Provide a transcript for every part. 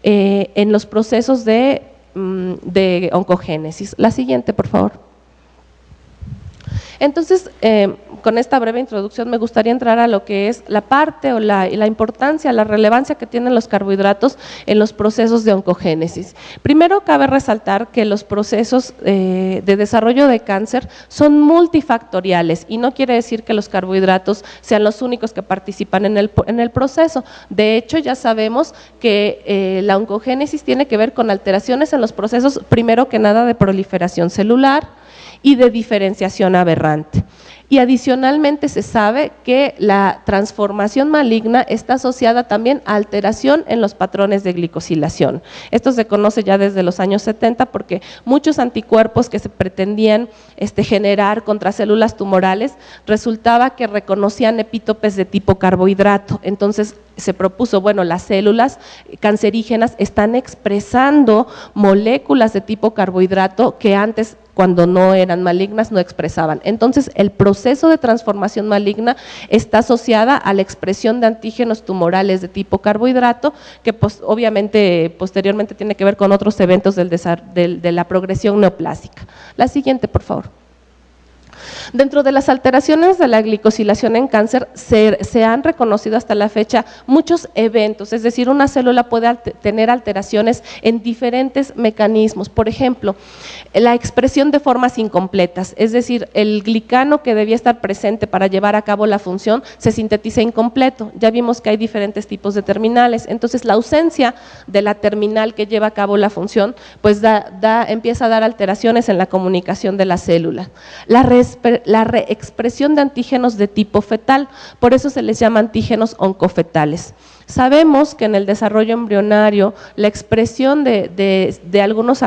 en los procesos de oncogénesis. La siguiente, por favor. Entonces, con esta breve introducción me gustaría entrar a lo que es la parte o la importancia, la relevancia que tienen los carbohidratos en los procesos de oncogénesis. Primero, cabe resaltar que los procesos de desarrollo de cáncer son multifactoriales y no quiere decir que los carbohidratos sean los únicos que participan en el proceso. De hecho, ya sabemos que la oncogénesis tiene que ver con alteraciones en los procesos, primero que nada, de proliferación celular y de diferenciación aberrante. Y adicionalmente se sabe que la transformación maligna está asociada también a alteración en los patrones de glicosilación. Esto se conoce ya desde los años 70 porque muchos anticuerpos que se pretendían generar contra células tumorales resultaba que reconocían epítopes de tipo carbohidrato. Entonces se propuso, bueno, las células cancerígenas están expresando moléculas de tipo carbohidrato que antes, cuando no eran malignas, no expresaban. Entonces, el proceso de transformación maligna está asociada a la expresión de antígenos tumorales de tipo carbohidrato, que obviamente posteriormente tiene que ver con otros eventos de la progresión neoplásica. La siguiente, por favor. Dentro de las alteraciones de la glicosilación en cáncer se han reconocido hasta la fecha muchos eventos, es decir, una célula puede tener alteraciones en diferentes mecanismos. Por ejemplo, la expresión de formas incompletas, es decir, el glicano que debía estar presente para llevar a cabo la función se sintetiza incompleto. Ya vimos que hay diferentes tipos de terminales, entonces la ausencia de la terminal que lleva a cabo la función pues empieza a dar alteraciones en la comunicación de la célula. La reexpresión de antígenos de tipo fetal, por eso se les llama antígenos oncofetales. Sabemos que en el desarrollo embrionario la expresión de algunos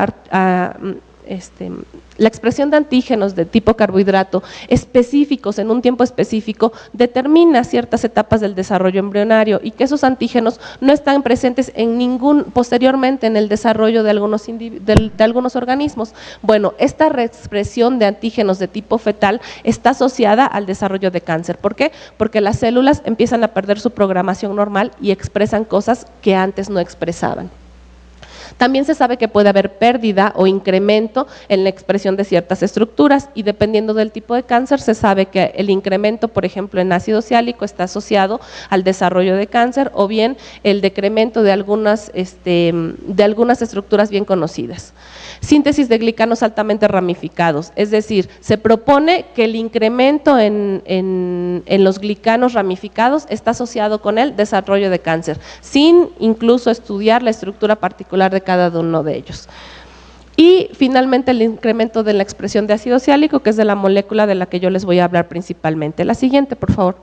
la expresión de antígenos de tipo carbohidrato específicos en un tiempo específico determina ciertas etapas del desarrollo embrionario y que esos antígenos no están presentes posteriormente en el desarrollo de algunos organismos. Bueno, esta reexpresión de antígenos de tipo fetal está asociada al desarrollo de cáncer. ¿Por qué? Porque las células empiezan a perder su programación normal y expresan cosas que antes no expresaban. También se sabe que puede haber pérdida o incremento en la expresión de ciertas estructuras y dependiendo del tipo de cáncer se sabe que el incremento, por ejemplo, en ácido siálico está asociado al desarrollo de cáncer o bien el decremento de algunas estructuras bien conocidas. Síntesis de glicanos altamente ramificados, es decir, se propone que el incremento en los glicanos ramificados está asociado con el desarrollo de cáncer, sin incluso estudiar la estructura particular de cada uno de ellos. Y finalmente el incremento de la expresión de ácido siálico, que es de la molécula de la que yo les voy a hablar principalmente. La siguiente, por favor.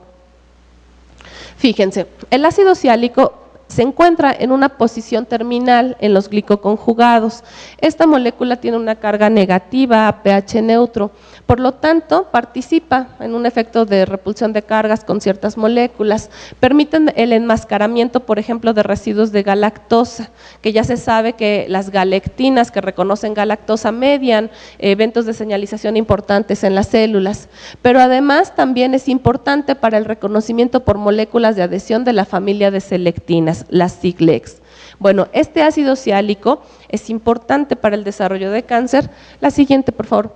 Fíjense, el ácido siálico se encuentra en una posición terminal en los glicoconjugados. Esta molécula tiene una carga negativa a pH neutro, por lo tanto participa en un efecto de repulsión de cargas con ciertas moléculas, permiten el enmascaramiento, por ejemplo, de residuos de galactosa, que ya se sabe que las galectinas que reconocen galactosa median eventos de señalización importantes en las células, pero además también es importante para el reconocimiento por moléculas de adhesión de la familia de selectinas, las Ciclex. Bueno, este ácido siálico es importante para el desarrollo de cáncer. La siguiente, por favor.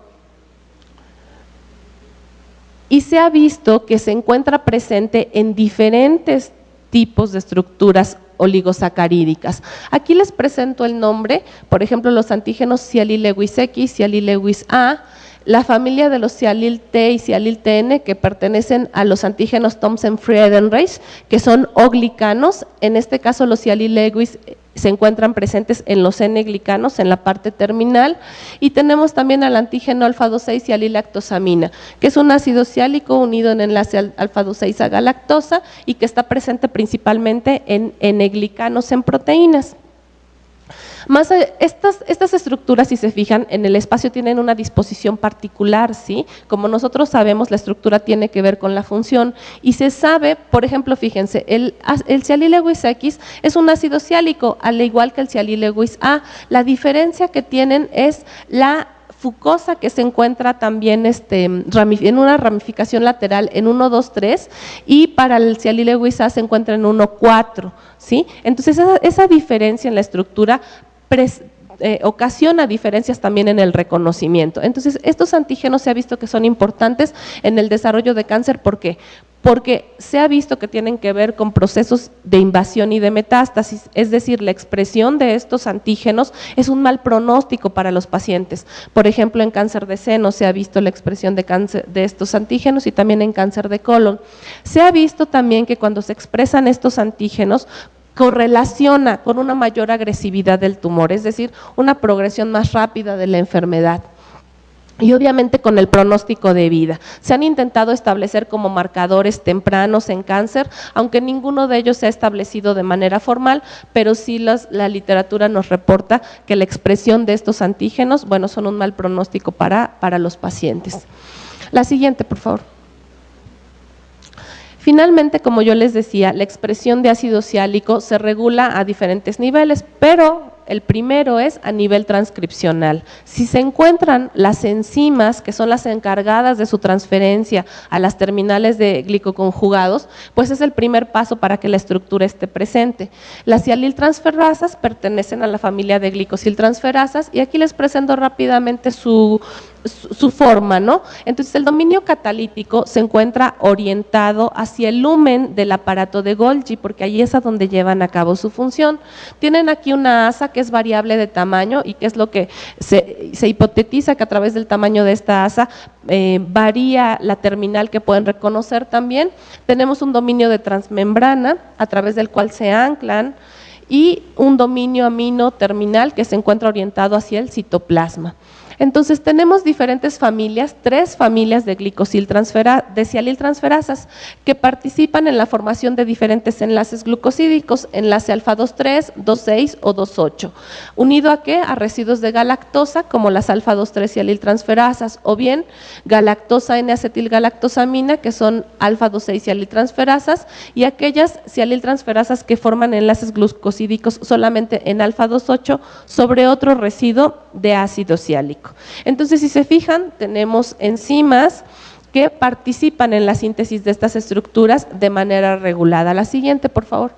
Y se ha visto que se encuentra presente en diferentes tipos de estructuras oligosacarídicas. Aquí les presento el nombre, por ejemplo, los antígenos Cialyl Lewis X, Cialyl Lewis A, la familia de los Cialyl T y Cialyl TN que pertenecen a los antígenos Thomsen-Friedenreich, que son O-glicanos, en este caso los Cialyl Lewis se encuentran presentes en los N-glicanos en la parte terminal y tenemos también al antígeno alfa-2,6 cialilactosamina, que es un ácido siálico unido en enlace alfa-2,6 a galactosa y que está presente principalmente en N-glicanos en proteínas. Más estas estructuras, si se fijan, en el espacio tienen una disposición particular, ¿sí? Como nosotros sabemos, la estructura tiene que ver con la función y se sabe, por ejemplo, fíjense, el Cialyl Lewis X es un ácido siálico, al igual que el Cialyl Lewis A. La diferencia que tienen es la fucosa que se encuentra también en una ramificación lateral en 1, 2, 3 y para el Cialileguizá se encuentra en 1, 4, ¿sí? Entonces esa diferencia en la estructura ocasiona diferencias también en el reconocimiento. Entonces, estos antígenos se ha visto que son importantes en el desarrollo de cáncer. ¿Por qué? Porque se ha visto que tienen que ver con procesos de invasión y de metástasis, es decir, la expresión de estos antígenos es un mal pronóstico para los pacientes. Por ejemplo, en cáncer de seno se ha visto la expresión de estos antígenos y también en cáncer de colon. Se ha visto también que cuando se expresan estos antígenos, correlaciona con una mayor agresividad del tumor, es decir, una progresión más rápida de la enfermedad. Y obviamente con el pronóstico de vida. Se han intentado establecer como marcadores tempranos en cáncer, aunque ninguno de ellos se ha establecido de manera formal, pero sí la literatura nos reporta que la expresión de estos antígenos, bueno, son un mal pronóstico para los pacientes. La siguiente, por favor. Finalmente, como yo les decía, la expresión de ácido ciálico se regula a diferentes niveles, pero el primero es a nivel transcripcional. Si se encuentran las enzimas, que son las encargadas de su transferencia a las terminales de glicoconjugados, pues es el primer paso para que la estructura esté presente. Las cialiltransferasas pertenecen a la familia de glicosiltransferasas y aquí les presento rápidamente su forma, ¿no? Entonces el dominio catalítico se encuentra orientado hacia el lumen del aparato de Golgi, porque ahí es a donde llevan a cabo su función. Tienen aquí una asa que es variable de tamaño y que es lo que se hipotetiza que a través del tamaño de esta asa varía la terminal que pueden reconocer también. Tenemos un dominio de transmembrana a través del cual se anclan y un dominio amino terminal que se encuentra orientado hacia el citoplasma. Entonces tenemos diferentes familias, 3 familias de cialiltransferasas que participan en la formación de diferentes enlaces glucosídicos, enlace alfa 2,3, 2,6 o 2,8. ¿Unido a qué? A residuos de galactosa como las alfa 2,3 cialiltransferasas o bien galactosa N-acetilgalactosamina que son alfa 2,6 cialiltransferasas y aquellas cialiltransferasas que forman enlaces glucosídicos solamente en alfa 2,8 sobre otro residuo de ácido ciálico. Entonces, si se fijan, tenemos enzimas que participan en la síntesis de estas estructuras de manera regulada. La siguiente, por favor.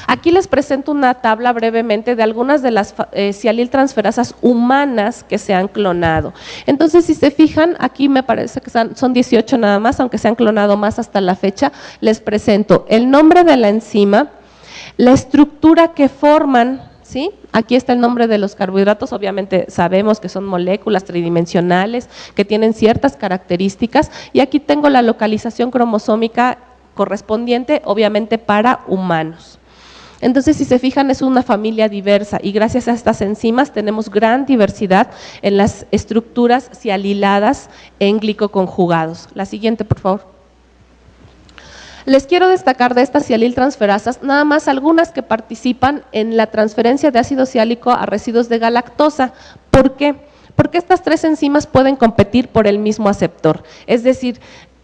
Aquí les presento una tabla brevemente de algunas de las cialiltransferasas humanas que se han clonado. Entonces, si se fijan, aquí me parece que son 18 nada más, aunque se han clonado más hasta la fecha. Les presento el nombre de la enzima, la estructura que forman, ¿sí? Aquí está el nombre de los carbohidratos, obviamente sabemos que son moléculas tridimensionales, que tienen ciertas características, y aquí tengo la localización cromosómica correspondiente, obviamente para humanos. Entonces, si se fijan, es una familia diversa y gracias a estas enzimas tenemos gran diversidad en las estructuras cialiladas en glicoconjugados. La siguiente, por favor. Les quiero destacar de estas cialiltransferasas nada más algunas que participan en la transferencia de ácido ciálico a residuos de galactosa. ¿Por qué? Porque estas 3 enzimas pueden competir por el mismo aceptor. Es decir,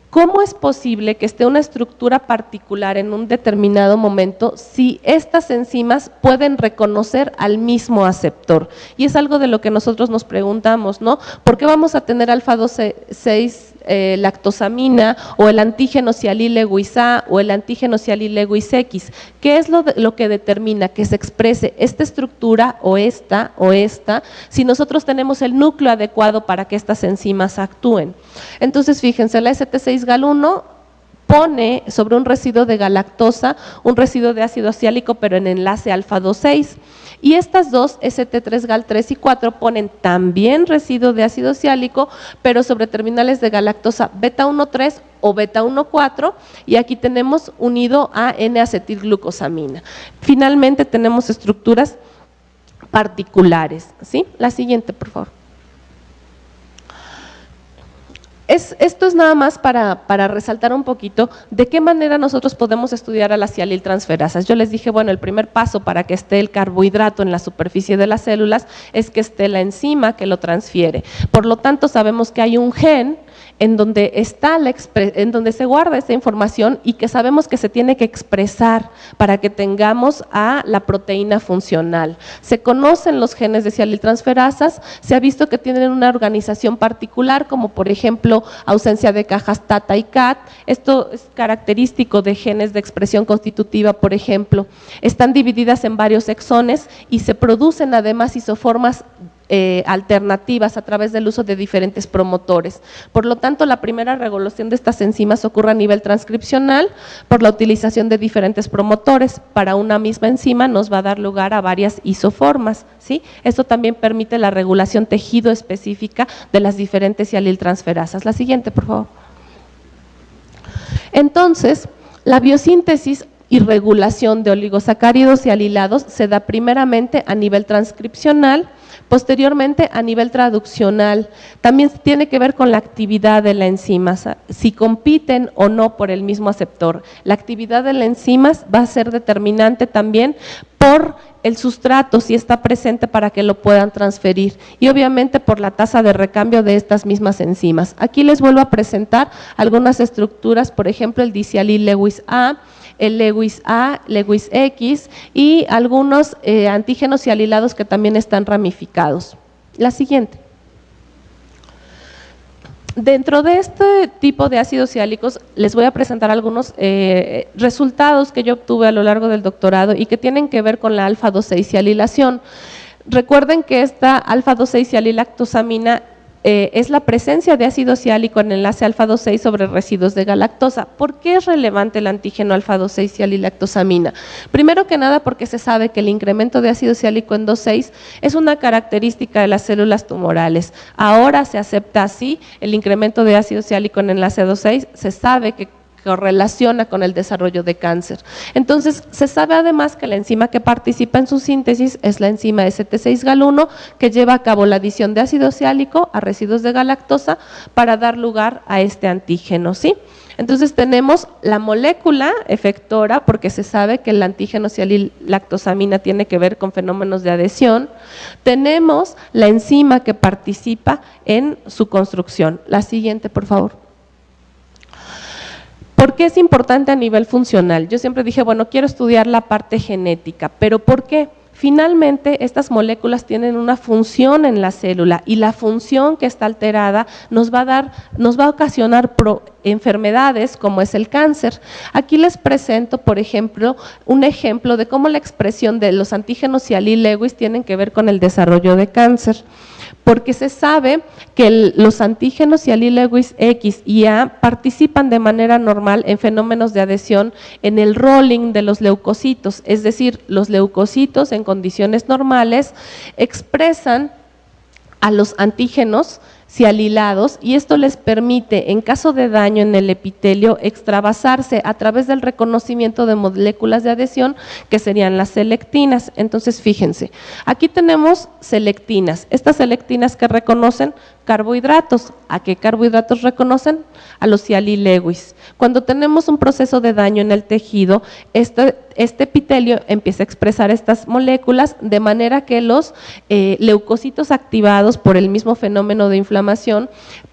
¿cómo es posible que esté una estructura particular en un determinado momento si estas enzimas pueden reconocer al mismo aceptor? Y es algo de lo que nosotros nos preguntamos, ¿no? ¿Por qué vamos a tener alfa 2,6 lactosamina o el antígeno cialileguizá o el antígeno cialileguiz-X? ¿Qué es lo que determina que se exprese esta estructura o esta si nosotros tenemos el núcleo adecuado para que estas enzimas actúen? Entonces, fíjense, la ST6-Gal1 pone sobre un residuo de galactosa un residuo de ácido ciálico pero en enlace alfa 2,6. Y estas dos, ST3-Gal3 y 4, ponen también residuo de ácido ciálico, pero sobre terminales de galactosa beta 1,3 o beta 1,4, y aquí tenemos unido a N-acetilglucosamina. Finalmente tenemos estructuras particulares, ¿sí? La siguiente, por favor. Esto es nada más para resaltar un poquito de qué manera nosotros podemos estudiar a las cialiltransferasas. Yo les dije, bueno, el primer paso para que esté el carbohidrato en la superficie de las células es que esté la enzima que lo transfiere. Por lo tanto, sabemos que hay un gen en donde en donde se guarda esta información y que sabemos que se tiene que expresar para que tengamos a la proteína funcional. Se conocen los genes de cianiltransferasas, se ha visto que tienen una organización particular, como por ejemplo ausencia de cajas TATA y CAT. Esto es característico de genes de expresión constitutiva, por ejemplo. Están divididas en varios exones y se producen además isoformas alternativas a través del uso de diferentes promotores. Por lo tanto, la primera regulación de estas enzimas ocurre a nivel transcripcional por la utilización de diferentes promotores. Para una misma enzima nos va a dar lugar a varias isoformas, ¿sí? Esto también permite la regulación tejido específica de las diferentes cianiltransferasas. La siguiente, por favor. Entonces, la biosíntesis y regulación de oligosacáridos y alilados se da primeramente a nivel transcripcional, posteriormente a nivel traduccional. También tiene que ver con la actividad de la enzima, si compiten o no por el mismo aceptor. La actividad de la enzima va a ser determinante también por el sustrato, si está presente para que lo puedan transferir, y obviamente por la tasa de recambio de estas mismas enzimas. Aquí les vuelvo a presentar algunas estructuras, por ejemplo el dicialil Lewis A, el Lewis A, Lewis X y algunos antígenos y alilados que también están ramificados. La siguiente. Dentro de este tipo de ácidos siálicos les voy a presentar algunos resultados que yo obtuve a lo largo del doctorado y que tienen que ver con la alfa-2,6 sialilación. Recuerden que esta alfa-2,6 sialilactosamina es la presencia de ácido siálico en enlace alfa-2,6 sobre residuos de galactosa. ¿Por qué es relevante el antígeno alfa-2,6 sialilactosamina? Primero que nada porque se sabe que el incremento de ácido siálico en 2,6 es una característica de las células tumorales. Ahora se acepta así el incremento de ácido siálico en enlace 2,6, se sabe que correlaciona con el desarrollo de cáncer. Entonces, se sabe además que la enzima que participa en su síntesis es la enzima ST6-Gal1, que lleva a cabo la adición de ácido siálico a residuos de galactosa para dar lugar a este antígeno, ¿sí? Entonces tenemos la molécula efectora, porque se sabe que el antígeno cianilactosamina tiene que ver con fenómenos de adhesión. Tenemos la enzima que participa en su construcción. La siguiente, por favor. ¿Por qué es importante a nivel funcional? Yo siempre dije, bueno, quiero estudiar la parte genética, pero ¿por qué? Finalmente, estas moléculas tienen una función en la célula y la función que está alterada nos va a ocasionar enfermedades como es el cáncer. Aquí les presento, por ejemplo, un ejemplo de cómo la expresión de los antígenos Cialil-Lewis tienen que ver con el desarrollo de cáncer. Porque se sabe que los antígenos Cialil-Lewis X y A participan de manera normal en fenómenos de adhesión en el rolling de los leucocitos, es decir, los leucocitos en condiciones normales expresan a los antígenos cialilados y esto les permite, en caso de daño en el epitelio, extravasarse a través del reconocimiento de moléculas de adhesión que serían las selectinas. Entonces, fíjense, aquí tenemos selectinas. Estas selectinas que reconocen carbohidratos. ¿A qué carbohidratos reconocen? A los Cialil-Lewis. Cuando tenemos un proceso de daño en el tejido, este epitelio empieza a expresar estas moléculas de manera que los leucocitos activados por el mismo fenómeno de inflamación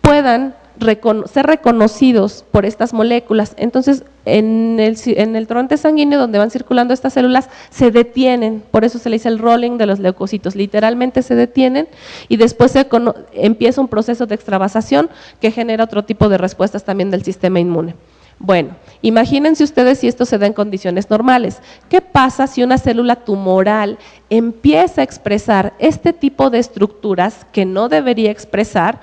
puedan ser reconocidos por estas moléculas. Entonces, en el torrente sanguíneo donde van circulando estas células se detienen, por eso se le dice el rolling de los leucocitos, literalmente se detienen y después empieza un proceso de extravasación que genera otro tipo de respuestas también del sistema inmune. Bueno, imagínense ustedes si esto se da en condiciones normales. ¿Qué pasa si una célula tumoral empieza a expresar este tipo de estructuras que no debería expresar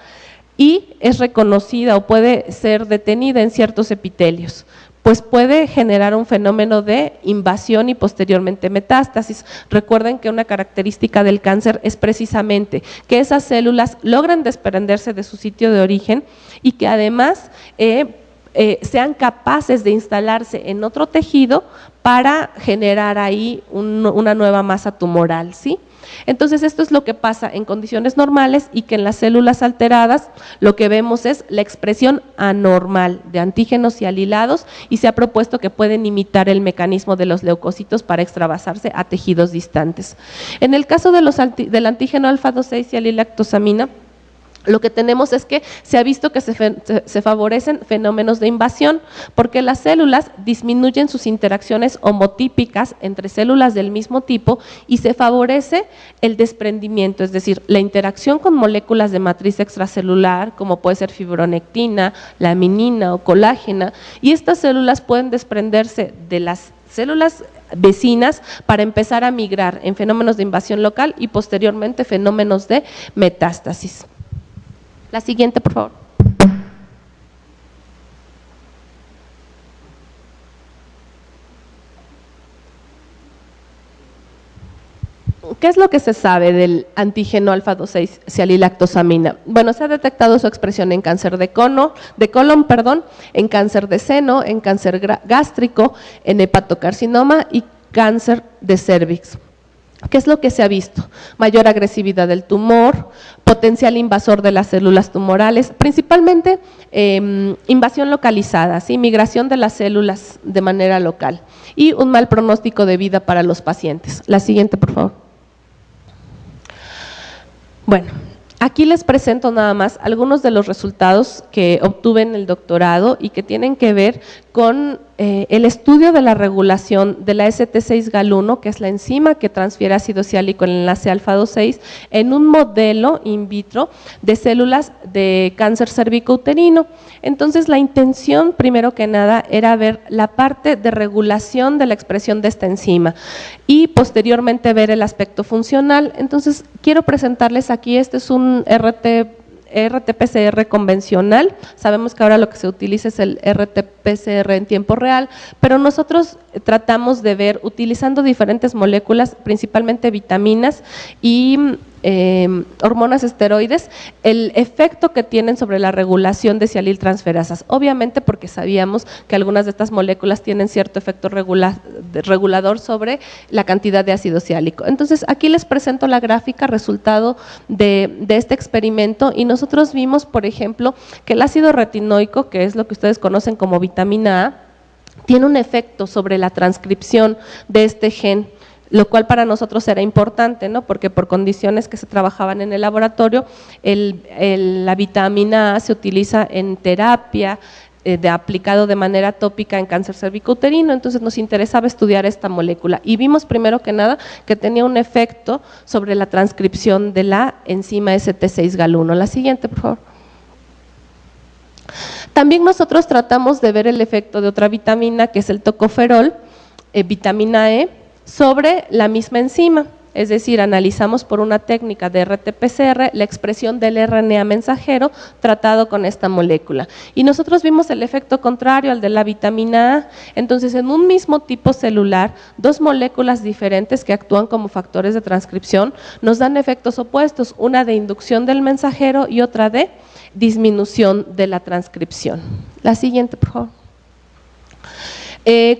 y es reconocida o puede ser detenida en ciertos epitelios? Pues puede generar un fenómeno de invasión y posteriormente metástasis. Recuerden que una característica del cáncer es precisamente que esas células logran desprenderse de su sitio de origen y que además sean capaces de instalarse en otro tejido para generar ahí una nueva masa tumoral, ¿sí? Entonces, esto es lo que pasa en condiciones normales y que en las células alteradas lo que vemos es la expresión anormal de antígenos cialilados y se ha propuesto que pueden imitar el mecanismo de los leucocitos para extravasarse a tejidos distantes. En el caso de del antígeno alfa-2,6 cialilactosamina, lo que tenemos es que se ha visto que se favorecen fenómenos de invasión, porque las células disminuyen sus interacciones homotípicas entre células del mismo tipo y se favorece el desprendimiento, es decir, la interacción con moléculas de matriz extracelular, como puede ser fibronectina, laminina o colágena, y estas células pueden desprenderse de las células vecinas para empezar a migrar en fenómenos de invasión local y posteriormente fenómenos de metástasis. La siguiente, por favor. ¿Qué es lo que se sabe del antígeno alfa-2,6-cialilactosamina? Bueno, se ha detectado su expresión en cáncer de colon, en cáncer de seno, en cáncer gástrico, en hepatocarcinoma y cáncer de cervix. ¿Qué es lo que se ha visto? Mayor agresividad del tumor, potencial invasor de las células tumorales, principalmente invasión localizada, ¿sí? Migración de las células de manera local y un mal pronóstico de vida para los pacientes. La siguiente, por favor. Bueno, aquí les presento nada más algunos de los resultados que obtuve en el doctorado y que tienen que ver con el estudio de la regulación de la ST6-GAL1, que es la enzima que transfiere ácido ciálico en el enlace alfa-2,6, en un modelo in vitro de células de cáncer cervicouterino. Entonces, la intención, primero que nada, era ver la parte de regulación de la expresión de esta enzima y posteriormente ver el aspecto funcional. Entonces, quiero presentarles aquí, este es un RT-PCR convencional. Sabemos que ahora lo que se utiliza es el RT-PCR en tiempo real, pero nosotros tratamos de ver, utilizando diferentes moléculas, principalmente vitaminas y hormonas esteroides, el efecto que tienen sobre la regulación de cialiltransferasas. Obviamente porque sabíamos que algunas de estas moléculas tienen cierto efecto regulador sobre la cantidad de ácido ciálico. Entonces, aquí les presento la gráfica resultado de este experimento y nosotros vimos, por ejemplo, que el ácido retinoico, que es lo que ustedes conocen como vitamina A, tiene un efecto sobre la transcripción de este gen, lo cual para nosotros era importante, ¿no? Porque por condiciones que se trabajaban en el laboratorio, la vitamina A se utiliza en terapia aplicado de manera tópica en cáncer cervicouterino, entonces nos interesaba estudiar esta molécula y vimos primero que nada que tenía un efecto sobre la transcripción de la enzima ST6-GAL1. La siguiente, por favor. También nosotros tratamos de ver el efecto de otra vitamina, que es el tocoferol, vitamina E, sobre la misma enzima, es decir, analizamos por una técnica de RT-PCR la expresión del RNA mensajero tratado con esta molécula. Y nosotros vimos el efecto contrario al de la vitamina A. Entonces, en un mismo tipo celular, dos moléculas diferentes que actúan como factores de transcripción nos dan efectos opuestos, una de inducción del mensajero y otra de disminución de la transcripción. La siguiente, por favor.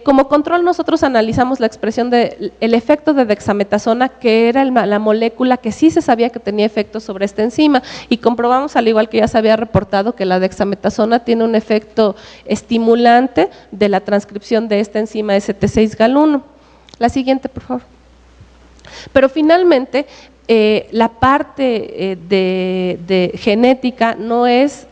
Como control nosotros analizamos la expresión del efecto de dexametasona, que era la molécula que sí se sabía que tenía efecto sobre esta enzima, y comprobamos, al igual que ya se había reportado, que la dexametasona tiene un efecto estimulante de la transcripción de esta enzima ST6-GAL1. La siguiente, por favor. Pero finalmente la parte de genética no es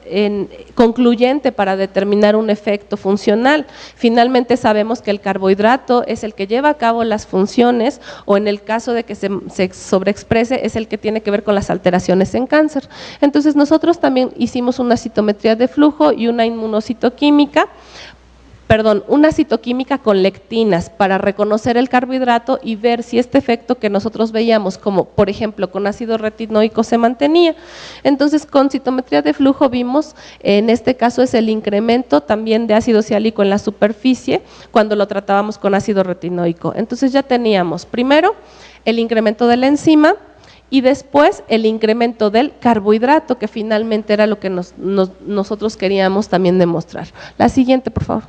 concluyente para determinar un efecto funcional. Finalmente sabemos que el carbohidrato es el que lleva a cabo las funciones, o en el caso de que se sobreexprese es el que tiene que ver con las alteraciones en cáncer. Entonces nosotros también hicimos una citometría de flujo y una una citoquímica con lectinas para reconocer el carbohidrato y ver si este efecto que nosotros veíamos, como por ejemplo con ácido retinoico, se mantenía. Entonces, con citometría de flujo vimos, en este caso es el incremento también de ácido ciálico en la superficie cuando lo tratábamos con ácido retinoico. Entonces ya teníamos primero el incremento de la enzima y después el incremento del carbohidrato, que finalmente era lo que nosotros queríamos también demostrar. La siguiente, por favor.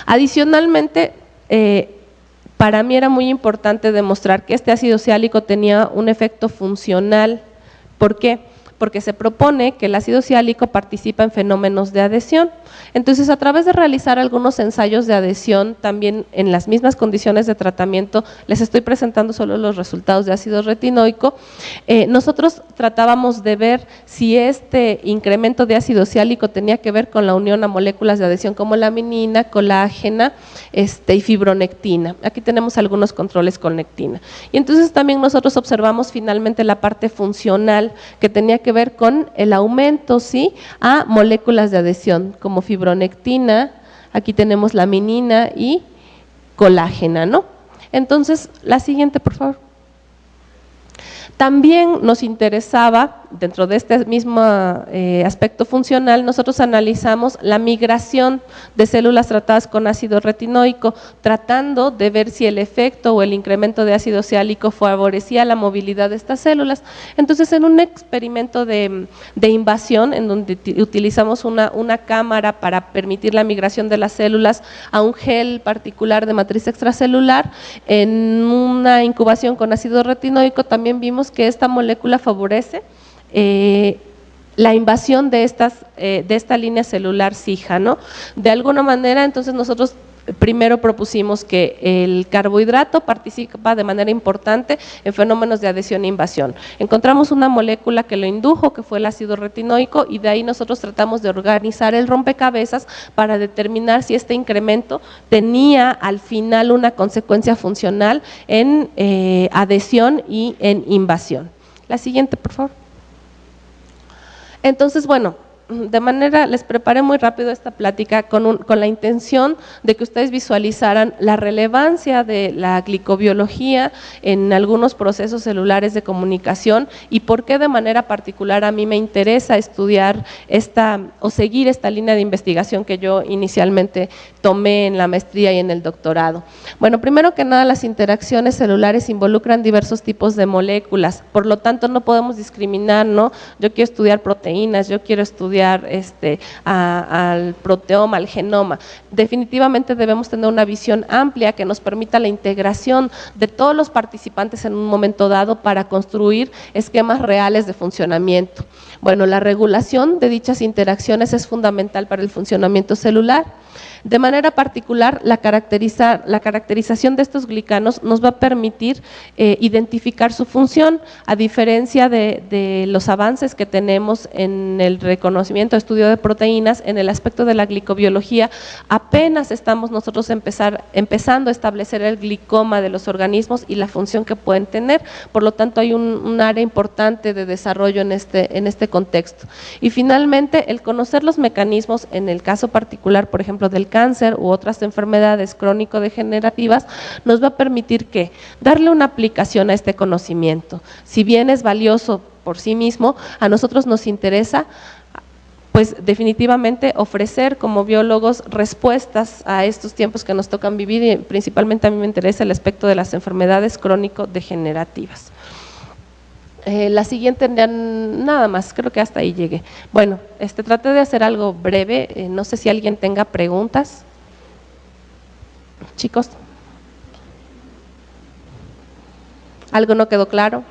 Adicionalmente, para mí era muy importante demostrar que este ácido ciálico tenía un efecto funcional. ¿Por qué? porque se propone que el ácido siálico participa en fenómenos de adhesión. Entonces, a través de realizar algunos ensayos de adhesión, también en las mismas condiciones de tratamiento, les estoy presentando solo los resultados de ácido retinoico, nosotros tratábamos de ver si este incremento de ácido siálico tenía que ver con la unión a moléculas de adhesión como laminina, colágena y fibronectina. Aquí tenemos algunos controles con nectina. Y entonces también nosotros observamos finalmente la parte funcional que tenía que ver con el aumento, ¿sí?, a moléculas de adhesión como fibronectina, aquí tenemos laminina y colágena, ¿no? Entonces, la siguiente, por favor. También nos interesaba, dentro de este mismo aspecto funcional, nosotros analizamos la migración de células tratadas con ácido retinoico, tratando de ver si el efecto o el incremento de ácido siálico favorecía la movilidad de estas células. Entonces, en un experimento de invasión, en donde utilizamos una cámara para permitir la migración de las células a un gel particular de matriz extracelular, en una incubación con ácido retinoico, también vimos que esta molécula favorece la invasión de esta línea celular SIJA, ¿no? De alguna manera, entonces nosotros primero propusimos que el carbohidrato participa de manera importante en fenómenos de adhesión e invasión. Encontramos una molécula que lo indujo, que fue el ácido retinoico, y de ahí nosotros tratamos de organizar el rompecabezas para determinar si este incremento tenía al final una consecuencia funcional en adhesión y en invasión. La siguiente, por favor. Entonces, bueno, les preparé muy rápido esta plática con la intención de que ustedes visualizaran la relevancia de la glicobiología en algunos procesos celulares de comunicación y por qué de manera particular a mí me interesa estudiar o seguir esta línea de investigación que yo inicialmente tomé en la maestría y en el doctorado. Bueno, primero que nada, las interacciones celulares involucran diversos tipos de moléculas, por lo tanto no podemos discriminar, ¿no? Yo quiero estudiar proteínas, yo quiero estudiar al proteoma, al genoma. Definitivamente debemos tener una visión amplia que nos permita la integración de todos los participantes en un momento dado para construir esquemas reales de funcionamiento. Bueno, la regulación de dichas interacciones es fundamental para el funcionamiento celular. De manera particular, la caracterización de estos glicanos nos va a permitir identificar su función, a diferencia de los avances que tenemos en el reconocimiento, estudio de proteínas, en el aspecto de la glicobiología, apenas estamos nosotros empezando a establecer el glicoma de los organismos y la función que pueden tener, por lo tanto hay un área importante de desarrollo en este contexto. Y finalmente, el conocer los mecanismos, en el caso particular, por ejemplo, del cáncer u otras enfermedades crónico-degenerativas, nos va a permitir darle una aplicación a este conocimiento. Si bien es valioso por sí mismo, a nosotros nos interesa pues definitivamente ofrecer como biólogos respuestas a estos tiempos que nos tocan vivir, y principalmente a mí me interesa el aspecto de las enfermedades crónico-degenerativas. La siguiente, nada más, creo que hasta ahí llegué. Bueno, traté de hacer algo breve, no sé si alguien tenga preguntas. Chicos, ¿algo no quedó claro?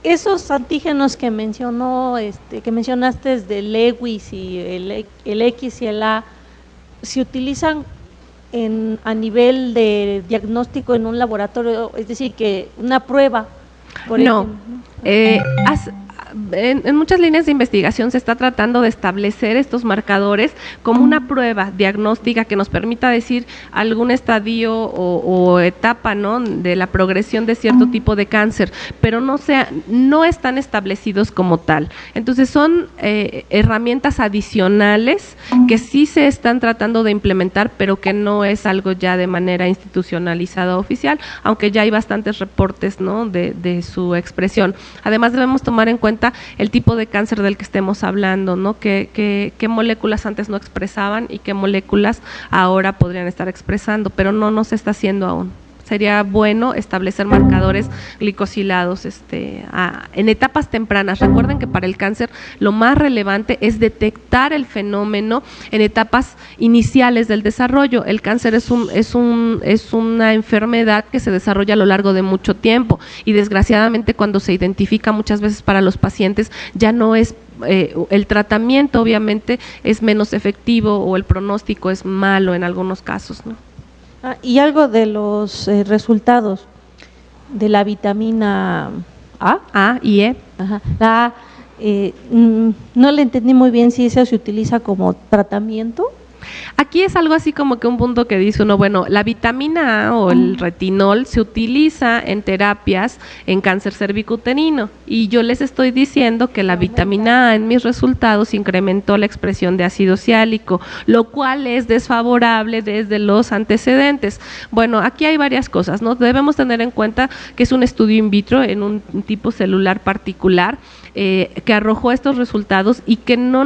Esos antígenos que que mencionaste de Lewis y el X y el A, ¿se utilizan a nivel de diagnóstico en un laboratorio? Es decir, que una prueba, por ejemplo. En muchas líneas de investigación se está tratando de establecer estos marcadores como una prueba diagnóstica que nos permita decir algún estadio o etapa, ¿no?, de la progresión de cierto tipo de cáncer, pero no están establecidos como tal. Entonces son herramientas adicionales que sí se están tratando de implementar, pero que no es algo ya de manera institucionalizada oficial, aunque ya hay bastantes reportes, ¿no?, de su expresión. Además debemos tomar en cuenta importa el tipo de cáncer del que estemos hablando, ¿no? Qué moléculas antes no expresaban y qué moléculas ahora podrían estar expresando, pero no se está haciendo aún. Sería bueno establecer marcadores glicosilados en etapas tempranas. Recuerden que para el cáncer lo más relevante es detectar el fenómeno en etapas iniciales del desarrollo. El cáncer es una enfermedad que se desarrolla a lo largo de mucho tiempo y desgraciadamente cuando se identifica muchas veces para los pacientes ya no es el tratamiento obviamente es menos efectivo o el pronóstico es malo en algunos casos, ¿no? Y algo de los resultados de la vitamina A y E. Ajá. La A, no le entendí muy bien si esa se utiliza como tratamiento. Aquí es algo así como que un punto que dice uno, bueno, la vitamina A o el retinol se utiliza en terapias en cáncer cervicuterino y yo les estoy diciendo que la vitamina A en mis resultados incrementó la expresión de ácido ciálico, lo cual es desfavorable desde los antecedentes. Bueno, aquí hay varias cosas, ¿no? Debemos tener en cuenta que es un estudio in vitro en un tipo celular particular, que arrojó estos resultados y que no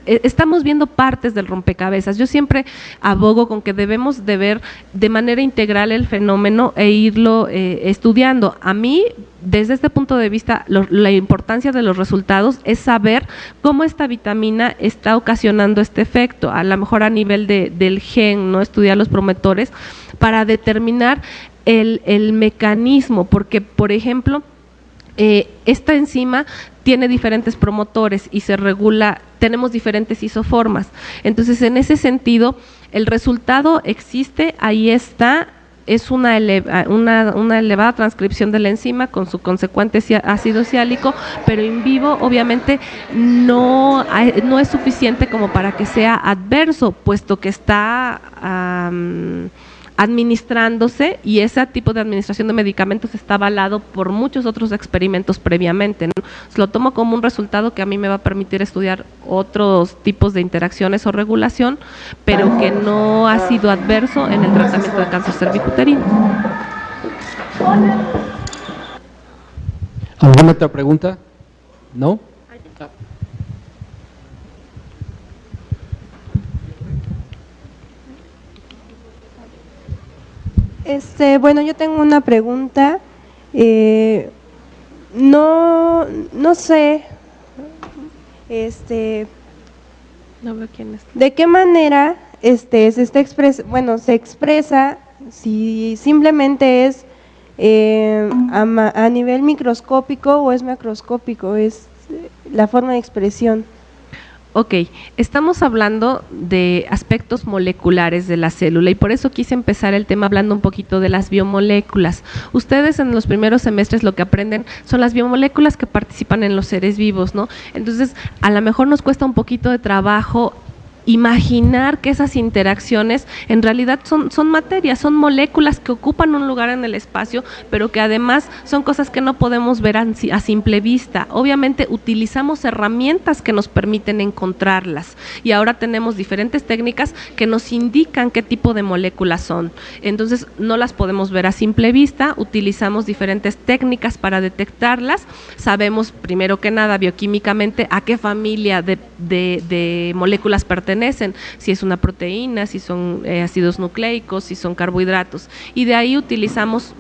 estamos viendo partes del rompecabezas. Yo siempre abogo con que debemos de ver de manera integral el fenómeno e irlo estudiando. A mí, desde este punto de vista, la importancia de los resultados es saber cómo esta vitamina está ocasionando este efecto, a lo mejor a nivel del gen, ¿no? Estudiar los promotores para determinar el mecanismo, porque, por ejemplo, esta enzima tiene diferentes promotores y se regula, tenemos diferentes isoformas. Entonces, en ese sentido, el resultado existe, ahí está, es una elevada transcripción de la enzima con su consecuente ácido ciálico, pero en vivo obviamente no es suficiente como para que sea adverso, puesto que está administrándose y ese tipo de administración de medicamentos está avalado por muchos otros experimentos previamente, ¿no? Lo tomo como un resultado que a mí me va a permitir estudiar otros tipos de interacciones o regulación, pero que no ha sido adverso en el tratamiento de cáncer cervicuterino. ¿Alguna otra pregunta? ¿No? Bueno, yo tengo una pregunta. No sé, No veo quién es. ¿de qué manera se expresa si simplemente es a nivel microscópico o es macroscópico? Es la forma de expresión. Ok, estamos hablando de aspectos moleculares de la célula y por eso quise empezar el tema hablando un poquito de las biomoléculas. Ustedes en los primeros semestres lo que aprenden son las biomoléculas que participan en los seres vivos, ¿no? Entonces, a lo mejor nos cuesta un poquito de trabajo imaginar que esas interacciones en realidad son materias, son moléculas que ocupan un lugar en el espacio, pero que además son cosas que no podemos ver a simple vista. Obviamente utilizamos herramientas que nos permiten encontrarlas y ahora tenemos diferentes técnicas que nos indican qué tipo de moléculas son. Entonces no las podemos ver a simple vista, utilizamos diferentes técnicas para detectarlas, sabemos primero que nada bioquímicamente a qué familia de moléculas pertenecen, si es una proteína, si son ácidos nucleicos, si son carbohidratos, y de ahí utilizamos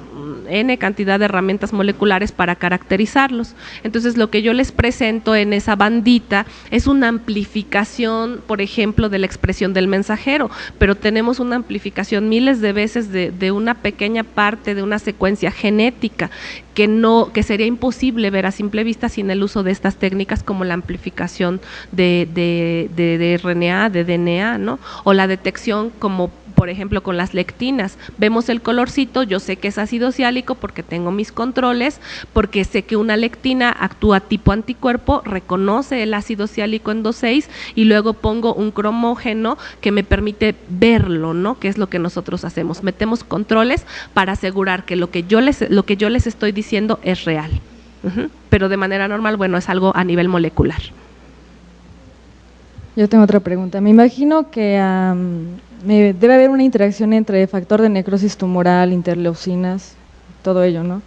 N cantidad de herramientas moleculares para caracterizarlos. Entonces lo que yo les presento en esa bandita es una amplificación, por ejemplo, de la expresión del mensajero, pero tenemos una amplificación miles de veces de una pequeña parte de una secuencia genética que sería imposible ver a simple vista sin el uso de estas técnicas como la amplificación de RNA, de DNA, ¿no? O la detección como por ejemplo con las lectinas, vemos el colorcito, yo sé que es ácido ciálico porque tengo mis controles, porque sé que una lectina actúa tipo anticuerpo, reconoce el ácido ciálico en 2,6 y luego pongo un cromógeno que me permite verlo, ¿no? Que es lo que nosotros hacemos, metemos controles para asegurar que lo que yo les estoy diciendo es real. Pero de manera normal, bueno, es algo a nivel molecular. Yo tengo otra pregunta. Me imagino que debe haber una interacción entre factor de necrosis tumoral, interleucinas, todo ello, ¿no?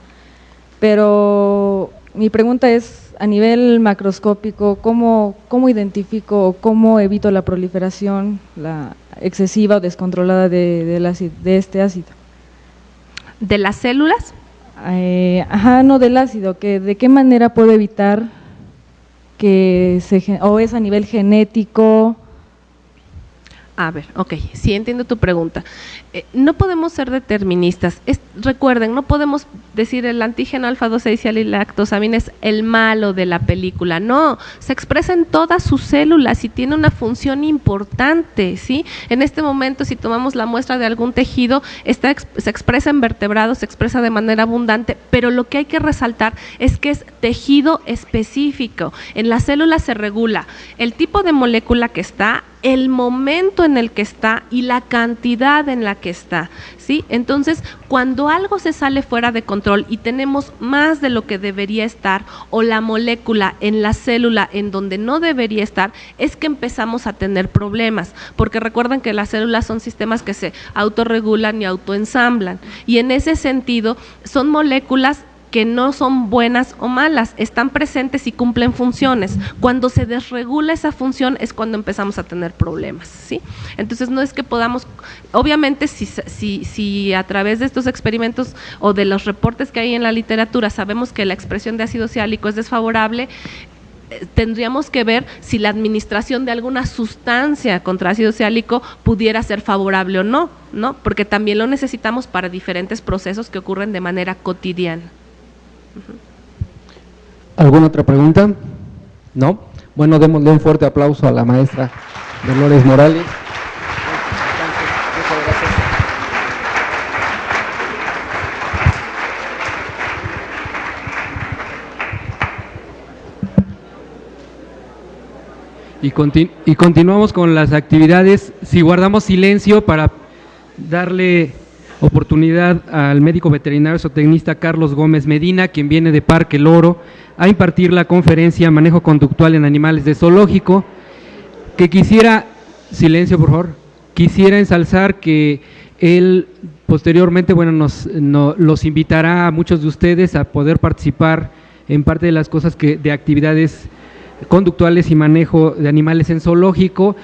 Pero mi pregunta es, a nivel macroscópico, ¿cómo identifico o cómo evito la proliferación la excesiva o descontrolada de este ácido? ¿De las células? No del ácido, ¿de qué manera puedo evitar que o es a nivel genético? A ver, ok, sí entiendo tu pregunta. No podemos ser deterministas. Recuerden, no podemos decir el antígeno alfa-2-6-lactosamina es el malo de la película. No, se expresa en todas sus células y tiene una función importante, ¿sí? En este momento, si tomamos la muestra de algún tejido, se expresa en vertebrados, se expresa de manera abundante, pero lo que hay que resaltar es que es tejido específico. En las células se regula el tipo de molécula que está, el momento en el que está y la cantidad en la que está, ¿sí? Entonces, cuando algo se sale fuera de control y tenemos más de lo que debería estar o la molécula en la célula en donde no debería estar, es que empezamos a tener problemas, porque recuerden que las células son sistemas que se autorregulan y autoensamblan, y en ese sentido son moléculas que no son buenas o malas, están presentes y cumplen funciones. Cuando se desregula esa función es cuando empezamos a tener problemas, ¿sí? Entonces no es que podamos, obviamente si a través de estos experimentos o de los reportes que hay en la literatura sabemos que la expresión de ácido siálico es desfavorable, tendríamos que ver si la administración de alguna sustancia contra ácido siálico pudiera ser favorable o no, ¿no? Porque también lo necesitamos para diferentes procesos que ocurren de manera cotidiana. ¿Alguna otra pregunta? ¿No? Bueno, démosle un fuerte aplauso a la maestra Dolores Morales. Y continuamos con las actividades. Si guardamos silencio para darle oportunidad al médico veterinario zootecnista Carlos Gómez Medina, quien viene de Parque Loro, a impartir la conferencia Manejo Conductual en Animales de Zoológico, que quisiera, silencio por favor, quisiera ensalzar que él posteriormente, los invitará a muchos de ustedes a poder participar en parte de las cosas de actividades conductuales y manejo de animales en zoológico,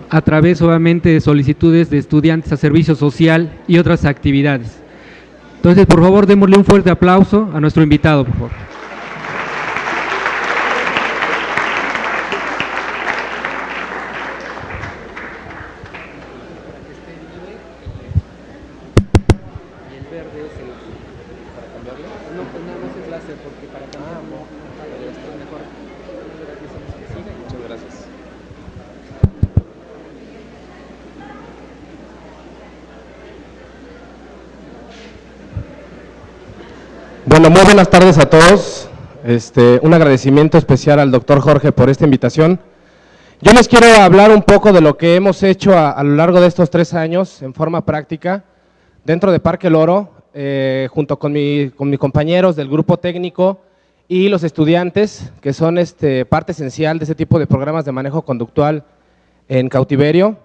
a través obviamente de solicitudes de estudiantes a servicio social y otras actividades. Entonces, por favor, démosle un fuerte aplauso a nuestro invitado, por favor. Bueno, muy buenas tardes a todos. Un agradecimiento especial al doctor Jorge por esta invitación. Yo les quiero hablar un poco de lo que hemos hecho a lo largo de estos 3 años en forma práctica dentro de Parque Loro, junto con mis compañeros del grupo técnico y los estudiantes, que son parte esencial de este tipo de programas de manejo conductual en cautiverio.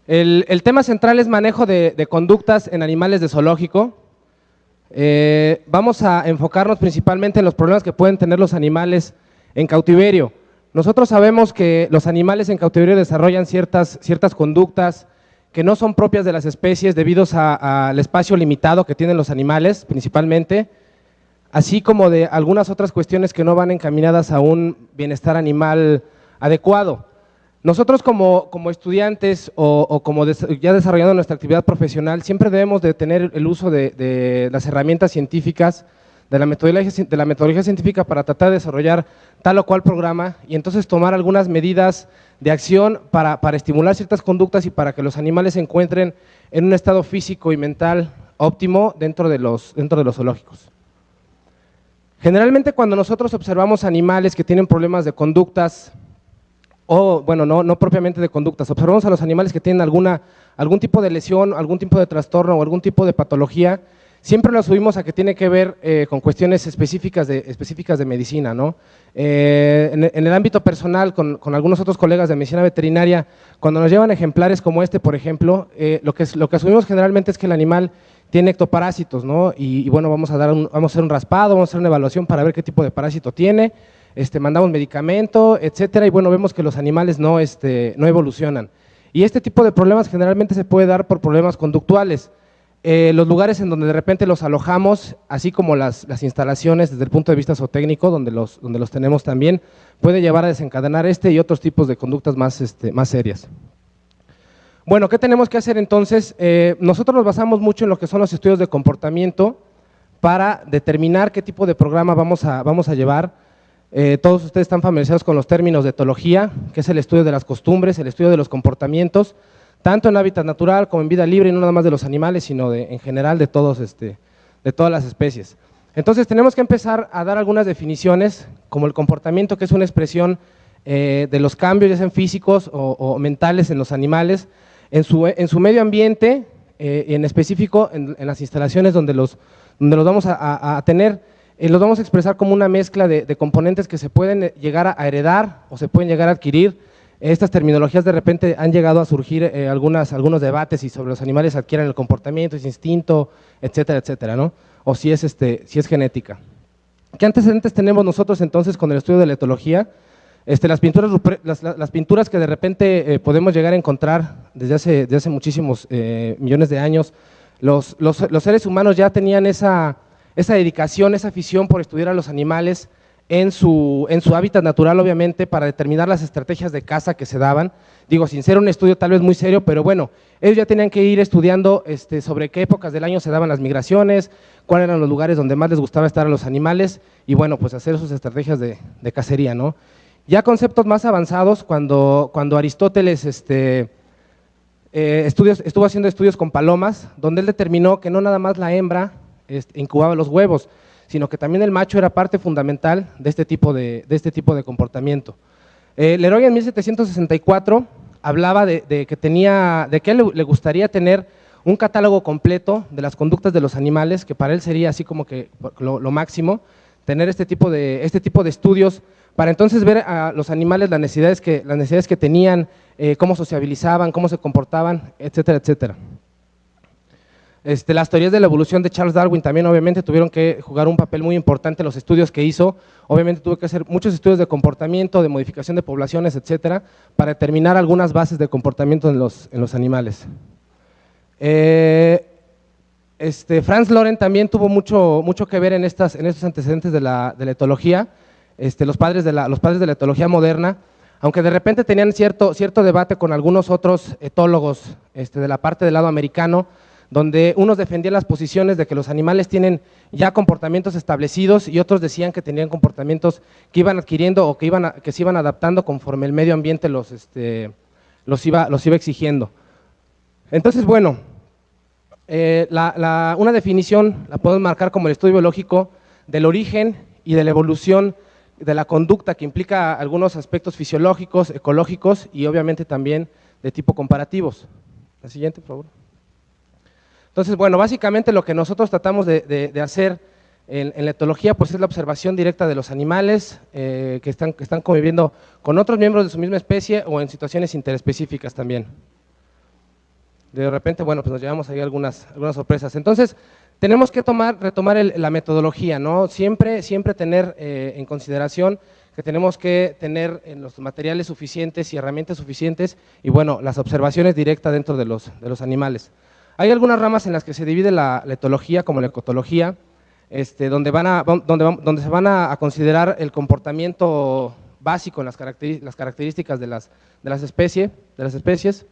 El tema central es manejo de conductas en animales de zoológico. Vamos a enfocarnos principalmente en los problemas que pueden tener los animales en cautiverio. Nosotros sabemos que los animales en cautiverio desarrollan ciertas conductas que no son propias de las especies debido al espacio limitado que tienen los animales principalmente, así como de algunas otras cuestiones que no van encaminadas a un bienestar animal adecuado. Nosotros como estudiantes o como ya desarrollando nuestra actividad profesional, siempre debemos de tener el uso de las herramientas científicas, de la metodología científica para tratar de desarrollar tal o cual programa y entonces tomar algunas medidas de acción para estimular ciertas conductas y para que los animales se encuentren en un estado físico y mental óptimo dentro de los zoológicos. Generalmente cuando nosotros observamos animales que tienen problemas de conductas, no propiamente de conductas, observamos a los animales que tienen algún tipo de lesión, algún tipo de trastorno o algún tipo de patología, siempre lo subimos a que tiene que ver con cuestiones específicas de medicina, ¿no? En el ámbito personal, con algunos otros colegas de medicina veterinaria, cuando nos llevan ejemplares como por ejemplo, lo que asumimos generalmente es que el animal tiene ectoparásitos, ¿no? Y bueno, vamos a hacer un raspado, vamos a hacer una evaluación para ver qué tipo de parásito tiene, mandamos medicamento, etcétera, y bueno, vemos que los animales no evolucionan. Y este tipo de problemas generalmente se puede dar por problemas conductuales. Los lugares en donde de repente los alojamos, así como las instalaciones desde el punto de vista zootécnico, donde los tenemos también, puede llevar a desencadenar y otros tipos de conductas más serias. Bueno, ¿qué tenemos que hacer entonces? Nosotros nos basamos mucho en lo que son los estudios de comportamiento para determinar qué tipo de programa vamos a llevar. Todos ustedes están familiarizados con los términos de etología, que es el estudio de las costumbres, el estudio de los comportamientos, tanto en hábitat natural como en vida libre, y no nada más de los animales, sino en general de todas las especies. Entonces tenemos que empezar a dar algunas definiciones, como el comportamiento, que es una expresión de los cambios, ya sean físicos o mentales en los animales, en su medio ambiente, en específico en las instalaciones donde los vamos a tener. Los vamos a expresar como una mezcla de componentes que se pueden llegar a heredar o se pueden llegar a adquirir. Estas terminologías de repente han llegado a surgir algunos debates y sobre los animales adquieren el comportamiento, es instinto, etcétera, etcétera, ¿no? O si es genética. ¿Qué antecedentes tenemos nosotros entonces con el estudio de la etología? Las pinturas que de repente podemos llegar a encontrar desde hace muchísimos millones de años, los seres humanos ya tenían esa dedicación, esa afición por estudiar a los animales en su hábitat natural, obviamente, para determinar las estrategias de caza que se daban. Digo, sin ser un estudio tal vez muy serio, pero bueno, ellos ya tenían que ir estudiando sobre qué épocas del año se daban las migraciones, cuáles eran los lugares donde más les gustaba estar a los animales, y bueno, pues hacer sus estrategias de cacería, ¿no? Ya conceptos más avanzados, cuando Aristóteles estuvo haciendo estudios con palomas, donde él determinó que no nada más la hembra incubaba los huevos, sino que también el macho era parte fundamental de este tipo de comportamiento. Leroy en 1764 hablaba de que él le gustaría tener un catálogo completo de las conductas de los animales, que para él sería así como que lo máximo, tener este tipo de estudios, para entonces ver a los animales las necesidades que tenían, cómo sociabilizaban, cómo se comportaban, etcétera, etcétera. Las teorías de la evolución de Charles Darwin también obviamente tuvieron que jugar un papel muy importante en los estudios que hizo. Obviamente tuvo que hacer muchos estudios de comportamiento, de modificación de poblaciones, etcétera, para determinar algunas bases de comportamiento en los animales. Franz Lorenz también tuvo mucho que ver en estos antecedentes de la etología, los padres de la etología moderna, aunque de repente tenían cierto debate con algunos otros etólogos de la parte del lado americano, donde unos defendían las posiciones de que los animales tienen ya comportamientos establecidos y otros decían que tenían comportamientos que iban adquiriendo o que se iban adaptando conforme el medio ambiente los iba exigiendo. Entonces, bueno, una definición la podemos marcar como el estudio biológico del origen y de la evolución de la conducta, que implica algunos aspectos fisiológicos, ecológicos y obviamente también de tipo comparativos. La siguiente, por favor. Entonces, bueno, básicamente lo que nosotros tratamos de hacer en la etología pues es la observación directa de los animales que están conviviendo con otros miembros de su misma especie o en situaciones interespecíficas también. De repente, bueno, pues nos llevamos ahí algunas sorpresas. Entonces, tenemos que retomar la metodología, ¿no? Siempre tener en consideración que tenemos que tener los materiales suficientes y herramientas suficientes y, bueno, las observaciones directas dentro de los animales. Hay algunas ramas en las que se divide la etología, como la ecotología, donde se van a considerar el comportamiento básico en las características de las especies.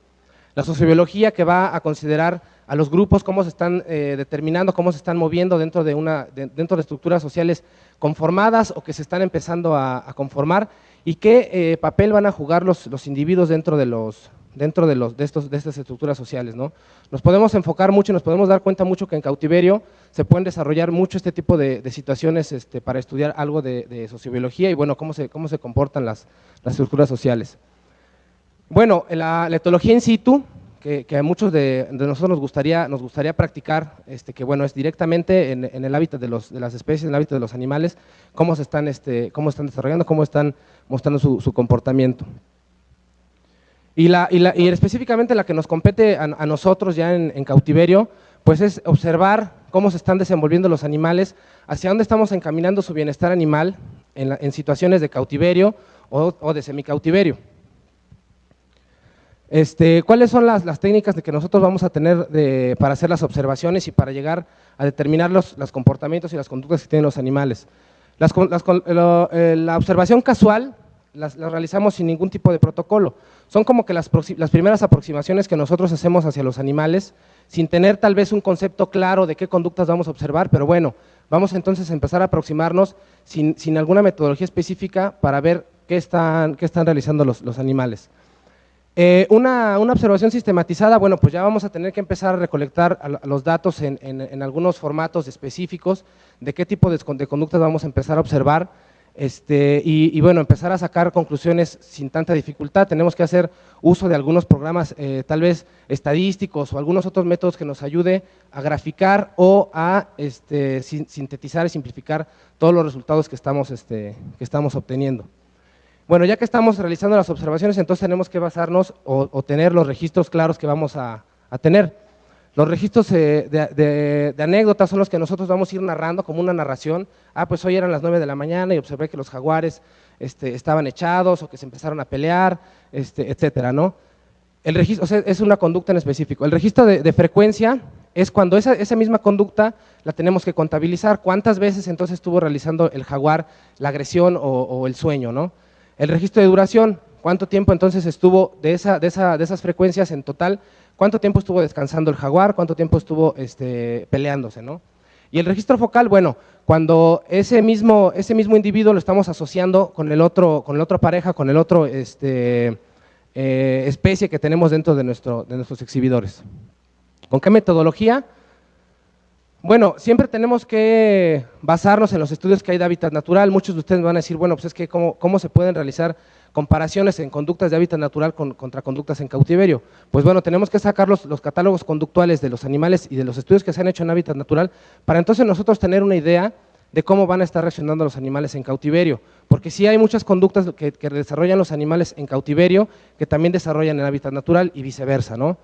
La sociobiología, que va a considerar a los grupos, cómo se están determinando, cómo se están moviendo dentro de estructuras sociales conformadas o que se están empezando a conformar, y qué papel van a jugar los individuos dentro de estas estructuras sociales, ¿no? Nos podemos enfocar mucho y nos podemos dar cuenta mucho que en cautiverio se pueden desarrollar mucho este tipo de situaciones para estudiar algo de sociobiología y, bueno, cómo se comportan las estructuras sociales. Bueno, la etología in situ, que a muchos de nosotros nos gustaría practicar, que bueno, es directamente en el hábitat de las especies, en el hábitat de los animales, cómo están desarrollando, cómo están mostrando su comportamiento. Y específicamente la que nos compete a nosotros ya en cautiverio, pues es observar cómo se están desenvolviendo los animales, hacia dónde estamos encaminando su bienestar animal en situaciones de cautiverio o de semicautiverio. ¿Cuáles son las técnicas que nosotros vamos a tener para hacer las observaciones y para llegar a determinar los comportamientos y las conductas que tienen los animales? La observación casual la realizamos sin ningún tipo de protocolo. Son como que las primeras aproximaciones que nosotros hacemos hacia los animales, sin tener tal vez un concepto claro de qué conductas vamos a observar, pero bueno, vamos entonces a empezar a aproximarnos sin alguna metodología específica para ver qué están realizando los animales. Una observación sistematizada, bueno, pues ya vamos a tener que empezar a recolectar los datos en algunos formatos específicos de qué tipo de conductas vamos a empezar a observar, y bueno, empezar a sacar conclusiones sin tanta dificultad. Tenemos que hacer uso de algunos programas tal vez estadísticos o algunos otros métodos que nos ayude a graficar o a sintetizar y simplificar todos los resultados que estamos obteniendo. Bueno, ya que estamos realizando las observaciones, entonces tenemos que basarnos o tener los registros claros que vamos a tener. Los registros de anécdotas son los que nosotros vamos a ir narrando como una narración. Pues hoy eran las 9 de la mañana y observé que los jaguares estaban echados o que se empezaron a pelear, etcétera, ¿no? El registro, o sea, es una conducta en específico. El registro de frecuencia es cuando esa misma conducta la tenemos que contabilizar. ¿Cuántas veces entonces estuvo realizando el jaguar la agresión o el sueño, ¿no? El registro de duración, ¿cuánto tiempo entonces estuvo de esas frecuencias en total? ¿Cuánto tiempo estuvo descansando el jaguar? ¿Cuánto tiempo estuvo peleándose, ¿no? Y el registro focal, bueno, cuando ese mismo individuo lo estamos asociando con la otra pareja, con el otro especie que tenemos dentro de nuestros exhibidores. ¿Con qué metodología? Bueno, siempre tenemos que basarnos en los estudios que hay de hábitat natural. Muchos de ustedes me van a decir, bueno, pues es que ¿cómo se pueden realizar comparaciones en conductas de hábitat natural contra conductas en cautiverio? Pues bueno, tenemos que sacar los catálogos conductuales de los animales y de los estudios que se han hecho en hábitat natural para entonces nosotros tener una idea de cómo van a estar reaccionando los animales en cautiverio, porque sí hay muchas conductas que desarrollan los animales en cautiverio que también desarrollan en hábitat natural y viceversa, ¿no?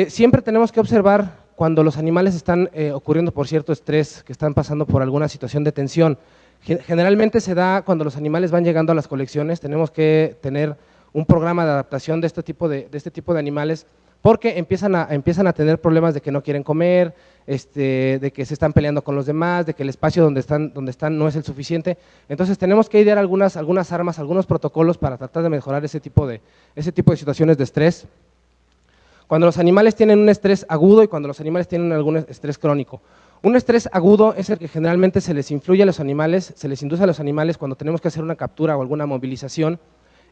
Siempre tenemos que observar cuando los animales están ocurriendo por cierto estrés, que están pasando por alguna situación de tensión. Generalmente se da cuando los animales van llegando a las colecciones. Tenemos que tener un programa de adaptación de este tipo de animales, porque empiezan a tener problemas de que no quieren comer, de que se están peleando con los demás, de que el espacio donde están no es el suficiente. Entonces tenemos que idear algunas armas, algunos protocolos para tratar de mejorar ese tipo de situaciones de estrés. Cuando los animales tienen un estrés agudo y cuando los animales tienen algún estrés crónico. Un estrés agudo es el que generalmente se les influye a los animales, se les induce a los animales cuando tenemos que hacer una captura o alguna movilización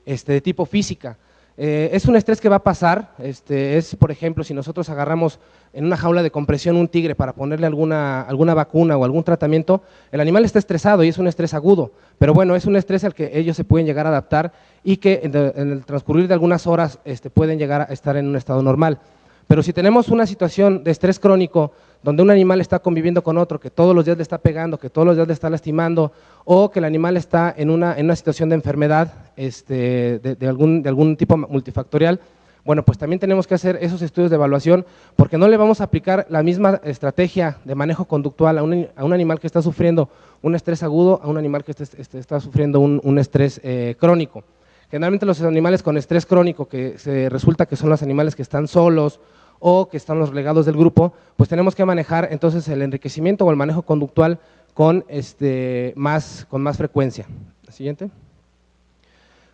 de tipo física. Es un estrés que va a pasar, es por ejemplo si nosotros agarramos en una jaula de compresión un tigre para ponerle alguna vacuna o algún tratamiento, el animal está estresado y es un estrés agudo, pero bueno, es un estrés al que ellos se pueden llegar a adaptar y que en el transcurrir de algunas horas pueden llegar a estar en un estado normal. Pero si tenemos una situación de estrés crónico donde un animal está conviviendo con otro, que todos los días le está pegando, que todos los días le está lastimando, o que el animal está en una situación de enfermedad de algún tipo multifactorial, bueno, pues también tenemos que hacer esos estudios de evaluación, porque no le vamos a aplicar la misma estrategia de manejo conductual a un animal que está sufriendo un estrés agudo, a un animal que está sufriendo un estrés crónico. Generalmente los animales con estrés crónico, que resulta que son los animales que están solos o que están los relegados del grupo, pues tenemos que manejar entonces el enriquecimiento o el manejo conductual con más frecuencia. ¿La siguiente?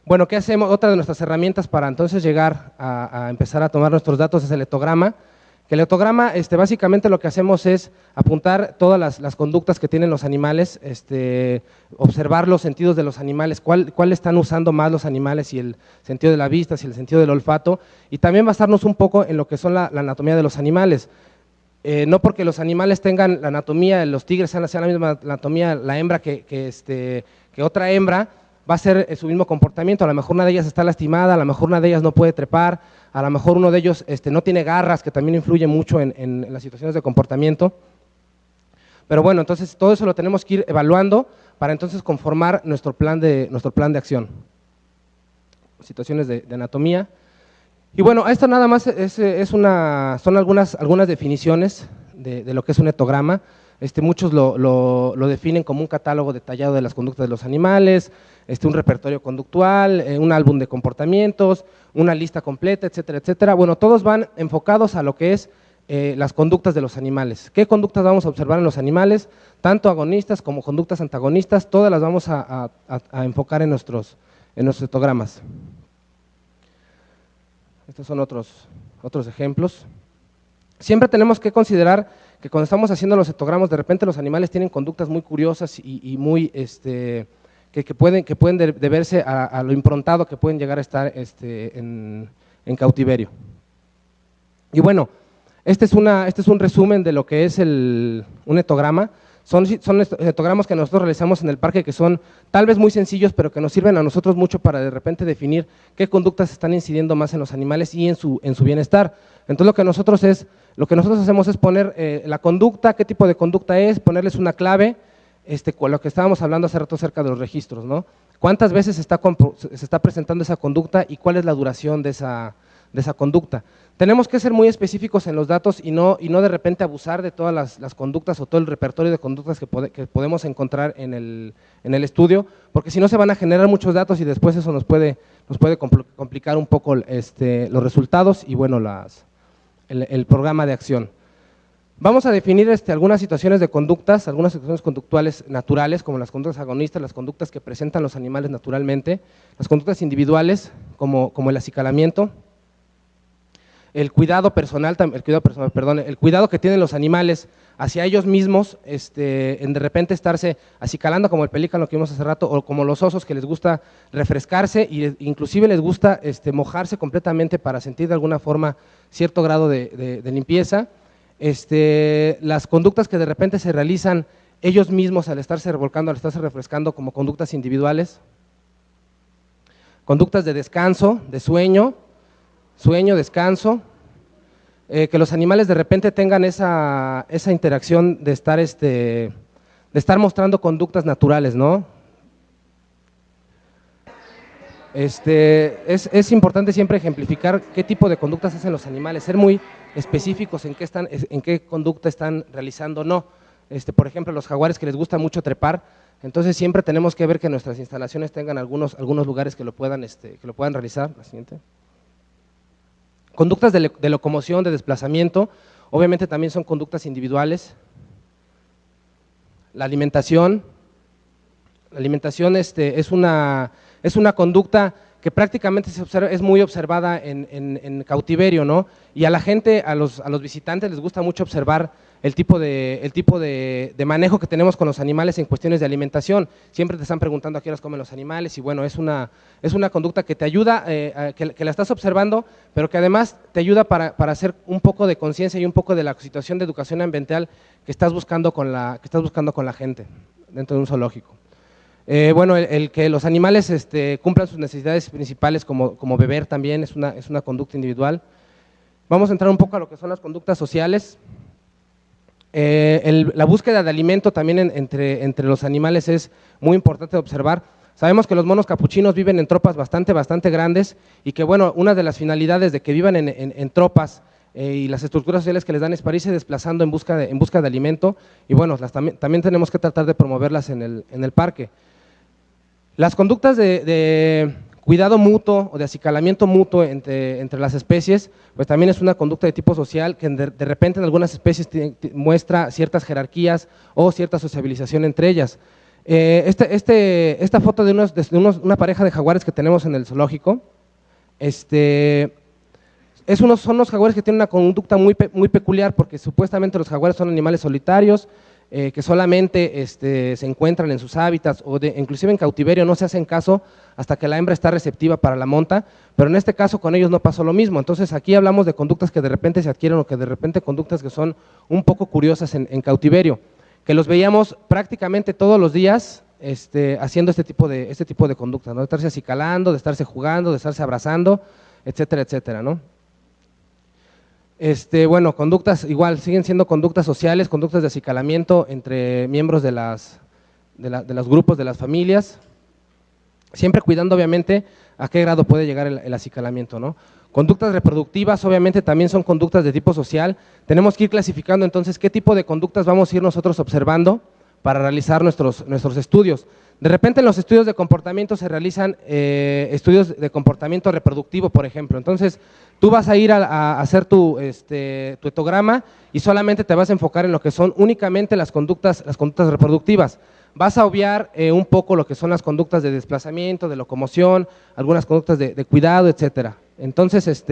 Bueno, ¿qué hacemos? Otra de nuestras herramientas para entonces llegar a empezar a tomar nuestros datos es el etograma. Que el etograma, básicamente lo que hacemos es apuntar todas las conductas que tienen los animales, observar los sentidos de los animales, cuál están usando más los animales, si el sentido de la vista, si el sentido del olfato, y también basarnos un poco en lo que son la anatomía de los animales. No porque los animales tengan la anatomía, los tigres sean la misma anatomía, la hembra que otra hembra, va a ser su mismo comportamiento. A lo mejor una de ellas está lastimada, a lo mejor una de ellas no puede trepar, a lo mejor uno de ellos no tiene garras, que también influye mucho en las situaciones de comportamiento. Pero bueno, entonces todo eso lo tenemos que ir evaluando para entonces conformar nuestro plan de acción. Situaciones de anatomía. Y bueno, esto nada más son algunas definiciones de lo que es un etograma. Muchos lo definen como un catálogo detallado de las conductas de los animales, un repertorio conductual, un álbum de comportamientos, una lista completa, etcétera, etcétera. Bueno, todos van enfocados a lo que es las conductas de los animales. ¿Qué conductas vamos a observar en los animales? Tanto agonistas como conductas antagonistas, todas las vamos a enfocar en nuestros etogramas. Estos son otros ejemplos. Siempre tenemos que considerar que cuando estamos haciendo los etogramas, de repente los animales tienen conductas muy curiosas y muy, que pueden deberse a lo improntado que pueden llegar a estar en cautiverio. Y bueno, este es un resumen de lo que es un etograma. Son etogramas que nosotros realizamos en el parque que son tal vez muy sencillos, pero que nos sirven a nosotros mucho para de repente definir qué conductas están incidiendo más en los animales y en su bienestar. Entonces lo que nosotros hacemos es poner la conducta, qué tipo de conducta es, ponerles una clave, con lo que estábamos hablando hace rato acerca de los registros, ¿no? ¿Cuántas veces se está presentando esa conducta y cuál es la duración de esa conducta? Tenemos que ser muy específicos en los datos y no de repente abusar de todas las conductas o todo el repertorio de conductas que podemos encontrar en el estudio, porque si no se van a generar muchos datos y después eso nos puede complicar un poco los resultados y bueno, el programa de acción. Vamos a definir algunas situaciones de conductas, algunas situaciones conductuales naturales, como las conductas agonistas, las conductas que presentan los animales naturalmente, las conductas individuales, como el acicalamiento, el cuidado que tienen los animales hacia ellos mismos, en de repente estarse acicalando como el pelícano que vimos hace rato, o como los osos que les gusta refrescarse e inclusive les gusta mojarse completamente para sentir de alguna forma cierto grado de limpieza. Las conductas que de repente se realizan ellos mismos al estarse revolcando, al estarse refrescando como conductas individuales, conductas de descanso, de sueño, descanso, que los animales de repente tengan esa interacción de estar mostrando conductas naturales, ¿no? Es importante siempre ejemplificar qué tipo de conductas hacen los animales, ser muy específicos en qué conducta están realizando, no. Por ejemplo, los jaguares que les gusta mucho trepar, entonces siempre tenemos que ver que nuestras instalaciones tengan algunos lugares que lo puedan realizar. La siguiente. Conductas de locomoción, de desplazamiento, obviamente también son conductas individuales. La alimentación es una conducta que prácticamente es muy observada en cautiverio, ¿no? Y a la gente, a los visitantes les gusta mucho observar el tipo de manejo que tenemos con los animales en cuestiones de alimentación. Siempre te están preguntando a qué horas comen los animales y bueno, es una conducta que te ayuda, que la estás observando, pero que además te ayuda para hacer un poco de conciencia y un poco de la situación de educación ambiental que estás buscando con la gente dentro de un zoológico. Bueno, el que los animales cumplan sus necesidades principales como beber también es una conducta individual. Vamos a entrar un poco a lo que son las conductas sociales. La búsqueda de alimento también entre los animales es muy importante de observar. Sabemos que los monos capuchinos viven en tropas bastante grandes y que bueno, una de las finalidades de que vivan en tropas y las estructuras sociales que les dan es para irse desplazando en busca de alimento y bueno, también tenemos que tratar de promoverlas en el parque. Las conductas de cuidado mutuo o de acicalamiento mutuo entre las especies, pues también es una conducta de tipo social que de repente en algunas especies muestra ciertas jerarquías o cierta sociabilización entre ellas. Esta foto de una pareja de jaguares que tenemos en el zoológico, son unos jaguares que tienen una conducta muy peculiar porque supuestamente los jaguares son animales solitarios, que solamente se encuentran en sus hábitats o inclusive en cautiverio no se hacen caso hasta que la hembra está receptiva para la monta, pero en este caso con ellos no pasó lo mismo. Entonces aquí hablamos de conductas que de repente se adquieren o que de repente conductas que son un poco curiosas en cautiverio, que los veíamos prácticamente todos los días haciendo este tipo de conductas, ¿no? De estarse acicalando, de estarse jugando, de estarse abrazando, etcétera, etcétera, ¿no? Bueno, conductas igual, siguen siendo conductas sociales, conductas de acicalamiento entre miembros de los grupos, de las familias. siempre cuidando obviamente a qué grado puede llegar el acicalamiento, ¿no? Conductas reproductivas obviamente también son conductas de tipo social, tenemos que ir clasificando entonces qué tipo de conductas vamos a ir nosotros observando para realizar nuestros estudios. De repente en los estudios de comportamiento se realizan estudios de comportamiento reproductivo, por ejemplo. Entonces, tú vas a ir a hacer tu etograma y solamente te vas a enfocar en lo que son únicamente las conductas reproductivas. Vas a obviar un poco lo que son las conductas de desplazamiento, de locomoción, algunas conductas de cuidado, etcétera. Entonces,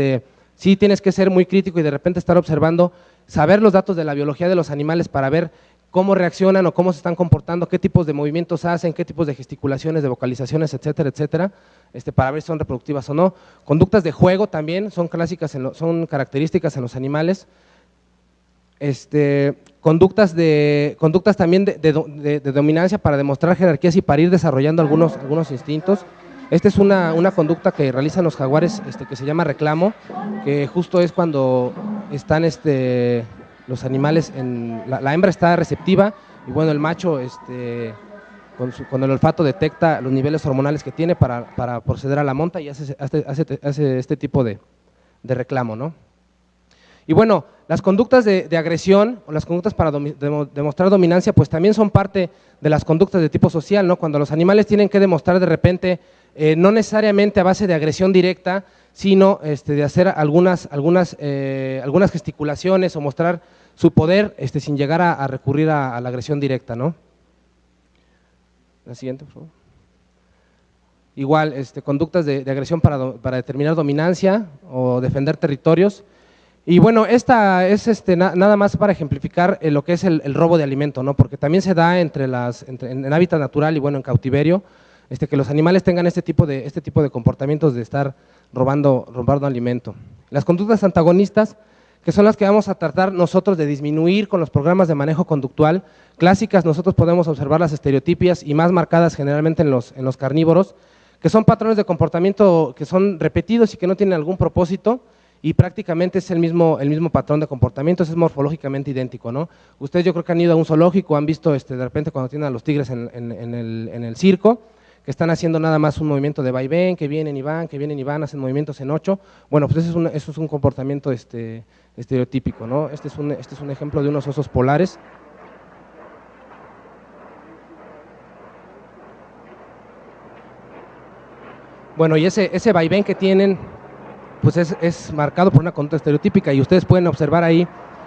sí tienes que ser muy crítico y de repente estar observando, saber los datos de la biología de los animales para ver cómo reaccionan o cómo se están comportando, qué tipos de movimientos hacen, qué tipos de gesticulaciones, de vocalizaciones, etcétera, etcétera, para ver si son reproductivas o no. Conductas de juego también son clásicas, son características en los animales. Conductas también de dominancia para demostrar jerarquías y para ir desarrollando algunos instintos. Esta es una conducta que realizan los jaguares que se llama reclamo, que justo es cuando están los animales, la hembra está receptiva y bueno, el macho con el olfato detecta los niveles hormonales que tiene para proceder a la monta y hace este tipo de reclamo, ¿no? Y bueno, las conductas de agresión o las conductas para demostrar dominancia pues también son parte de las conductas de tipo social, ¿no? Cuando los animales tienen que demostrar de repente, no necesariamente a base de agresión directa, sino de hacer algunas gesticulaciones o mostrar su poder sin llegar a recurrir a la agresión directa, ¿no? La siguiente, por favor. Igual, conductas de agresión para determinar dominancia o defender territorios. Y bueno, esta es nada más para ejemplificar lo que es el robo de alimento, ¿no? Porque también se da en hábitat natural y bueno, en cautiverio, que los animales tengan este tipo de comportamientos de estar robando alimento. Las conductas antagonistas, que son las que vamos a tratar nosotros de disminuir con los programas de manejo conductual, clásicas nosotros podemos observar las estereotipias y más marcadas generalmente en los carnívoros, que son patrones de comportamiento que son repetidos y que no tienen algún propósito, y prácticamente es el mismo patrón de comportamiento, es morfológicamente idéntico, ¿no? Ustedes yo creo que han ido a un zoológico, han visto de repente cuando tienen a los tigres en el circo, que están haciendo nada más un movimiento de vaivén, que vienen y van, hacen movimientos en 8, bueno, pues eso es un comportamiento estereotípico, ¿no? Este es un ejemplo de unos osos polares. Bueno, y ese vaivén que tienen pues es marcado por una conducta estereotípica y ustedes pueden observar ahí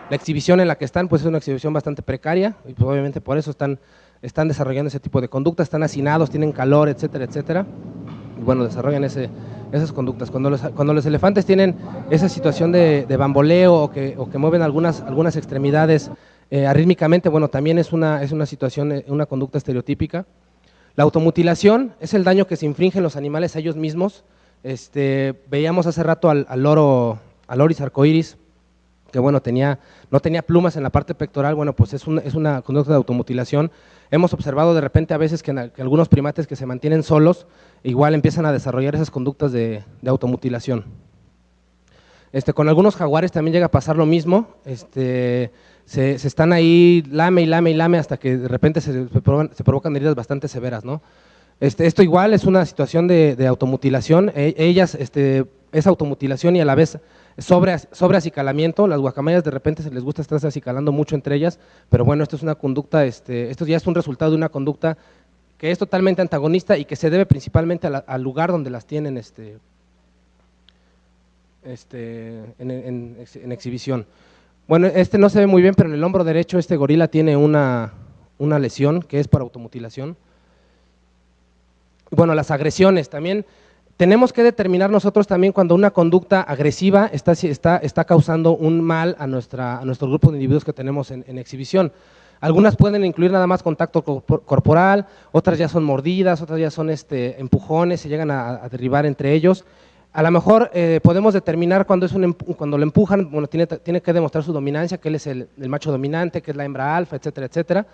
la exhibición en la que están, pues es una exhibición bastante precaria y pues obviamente por eso están desarrollando ese tipo de conductas, están hacinados, tienen calor, etcétera, etcétera, y bueno, desarrollan esas conductas. Cuando los elefantes tienen esa situación de bamboleo o que mueven algunas extremidades arrítmicamente, bueno, también es una situación, una conducta estereotípica. La automutilación es el daño que se infringen los animales a ellos mismos. Veíamos hace rato al oris arcoiris, que bueno, no tenía plumas en la parte pectoral, bueno, pues es una conducta de automutilación. Hemos observado de repente a veces que algunos primates que se mantienen solos, igual empiezan a desarrollar esas conductas de automutilación. Con algunos jaguares también llega a pasar lo mismo, se están ahí lame hasta que de repente se provocan heridas bastante severas, ¿no? Esto igual es una situación de automutilación, ellas es automutilación y a la vez sobreacicalamiento, las guacamayas de repente se les gusta estarse acicalando mucho entre ellas, pero bueno, esto es una conducta, esto ya es un resultado de una conducta que es totalmente antagonista y que se debe principalmente al lugar donde las tienen en exhibición. Bueno, no se ve muy bien, pero en el hombro derecho este gorila tiene una lesión que es por automutilación. Bueno, las agresiones también, tenemos que determinar nosotros también cuando una conducta agresiva está causando un mal a nuestro grupo de individuos que tenemos en exhibición. Algunas pueden incluir nada más contacto corporal, otras ya son mordidas, otras ya son empujones, se llegan a derribar entre ellos. A lo mejor podemos determinar cuando lo empujan, bueno, tiene que demostrar su dominancia, que él es el macho dominante, que es la hembra alfa, etcétera, etcétera.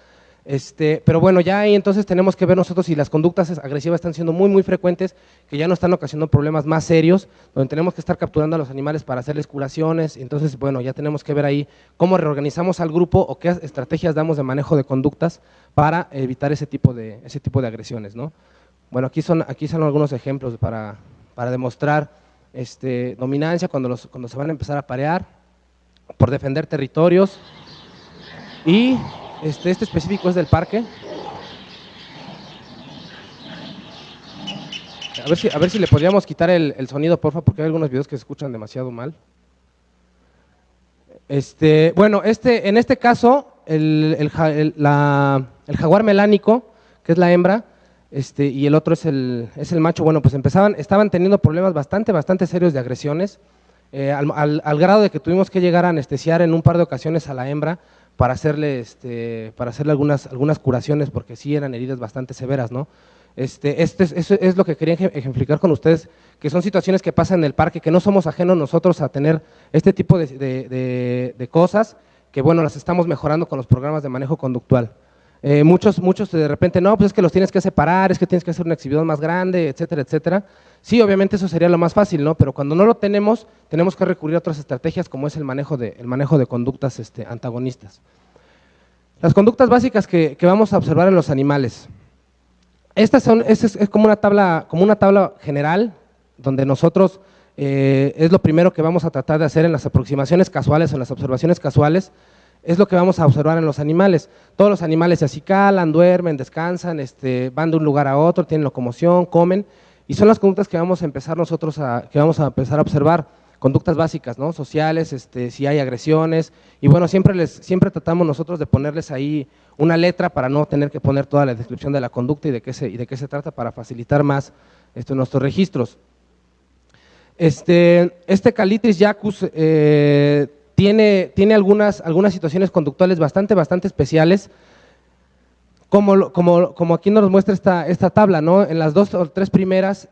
Pero bueno, ya ahí entonces tenemos que ver nosotros si las conductas agresivas están siendo muy frecuentes, que ya no están ocasionando problemas más serios, donde tenemos que estar capturando a los animales para hacerles curaciones. Entonces, bueno, ya tenemos que ver ahí cómo reorganizamos al grupo o qué estrategias damos de manejo de conductas para evitar ese tipo de agresiones, ¿no? Bueno, aquí son algunos ejemplos para demostrar dominancia cuando se van a empezar a parear, por defender territorios, y este específico es del parque. A ver si le podríamos quitar el sonido, porfa, porque hay algunos videos que se escuchan demasiado mal. Bueno, en este caso, el jaguar melánico, que es la hembra, y el otro es el macho, bueno, pues estaban teniendo problemas bastante serios de agresiones, al grado de que tuvimos que llegar a anestesiar en un par de ocasiones a la hembra para hacerle algunas curaciones, porque sí eran heridas bastante severas, ¿no? Eso es lo que quería ejemplificar con ustedes, que son situaciones que pasan en el parque, que no somos ajenos nosotros a tener este tipo de cosas, que bueno, las estamos mejorando con los programas de manejo conductual. Muchos de repente, no, pues es que los tienes que separar, es que tienes que hacer una exhibición más grande, etcétera, etcétera. Sí, obviamente eso sería lo más fácil, ¿no? Pero cuando no lo tenemos que recurrir a otras estrategias, como es el manejo de conductas antagonistas. Las conductas básicas que vamos a observar en los animales. Esta es como una tabla general, donde nosotros es lo primero que vamos a tratar de hacer en las aproximaciones casuales o en las observaciones casuales, es lo que vamos a observar en los animales. Todos los animales se acicalan, duermen, descansan, van de un lugar a otro, tienen locomoción, comen, y son las conductas que vamos a empezar nosotros a observar, conductas básicas, ¿no? Sociales, si hay agresiones, y bueno, siempre tratamos nosotros de ponerles ahí una letra para no tener que poner toda la descripción de la conducta y de qué se trata, para facilitar más nuestros registros. Calitris jacus tiene algunas situaciones conductuales bastante especiales, como aquí nos muestra esta tabla, ¿no? En las 2 o 3 primeras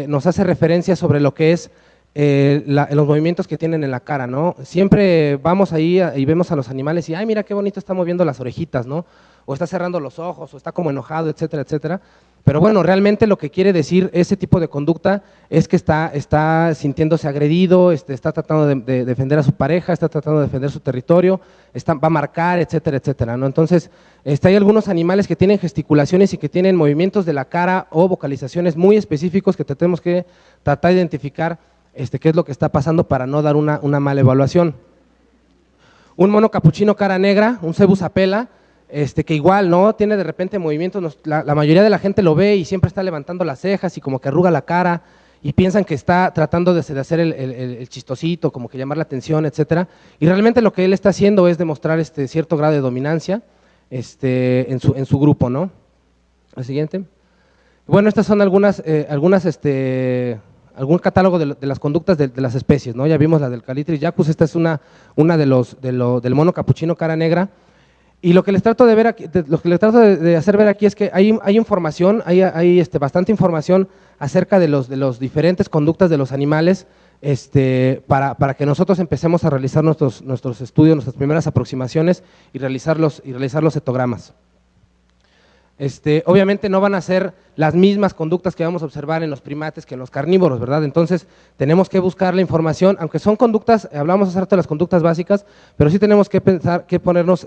nos hace referencia sobre lo que es los movimientos que tienen en la cara, ¿no? Siempre vamos ahí y vemos a los animales y, ay, mira qué bonito está moviendo las orejitas, ¿no? O está cerrando los ojos, o está como enojado, etcétera, etcétera. Pero bueno, realmente lo que quiere decir ese tipo de conducta es que está sintiéndose agredido, está tratando de defender a su pareja, está tratando de defender su territorio, va a marcar, etcétera, etcétera, ¿no? Entonces, hay algunos animales que tienen gesticulaciones y que tienen movimientos de la cara o vocalizaciones muy específicos que tenemos que tratar de identificar qué es lo que está pasando para no dar una mala evaluación. Un mono capuchino cara negra, un cebus apela, que igual, ¿no? Tiene de repente movimientos, la mayoría de la gente lo ve y siempre está levantando las cejas y como que arruga la cara y piensan que está tratando de hacer el chistosito, como que llamar la atención, etcétera. Y realmente lo que él está haciendo es demostrar cierto grado de dominancia en su grupo, ¿no? El siguiente. Bueno, estas son algún catálogo de las conductas de las especies, ¿no? Ya vimos la del Calitris jacus, esta es una del mono capuchino cara negra. Y lo que les trato de ver aquí, de hacer ver aquí es que hay información, hay bastante información acerca de los diferentes conductas de los animales, para que nosotros empecemos a realizar nuestros estudios, nuestras primeras aproximaciones y realizar los cetogramas. Obviamente no van a ser las mismas conductas que vamos a observar en los primates que en los carnívoros, ¿verdad? Entonces tenemos que buscar la información, aunque son conductas, hablamos acerca de las conductas básicas, pero sí tenemos que pensar, que ponernos,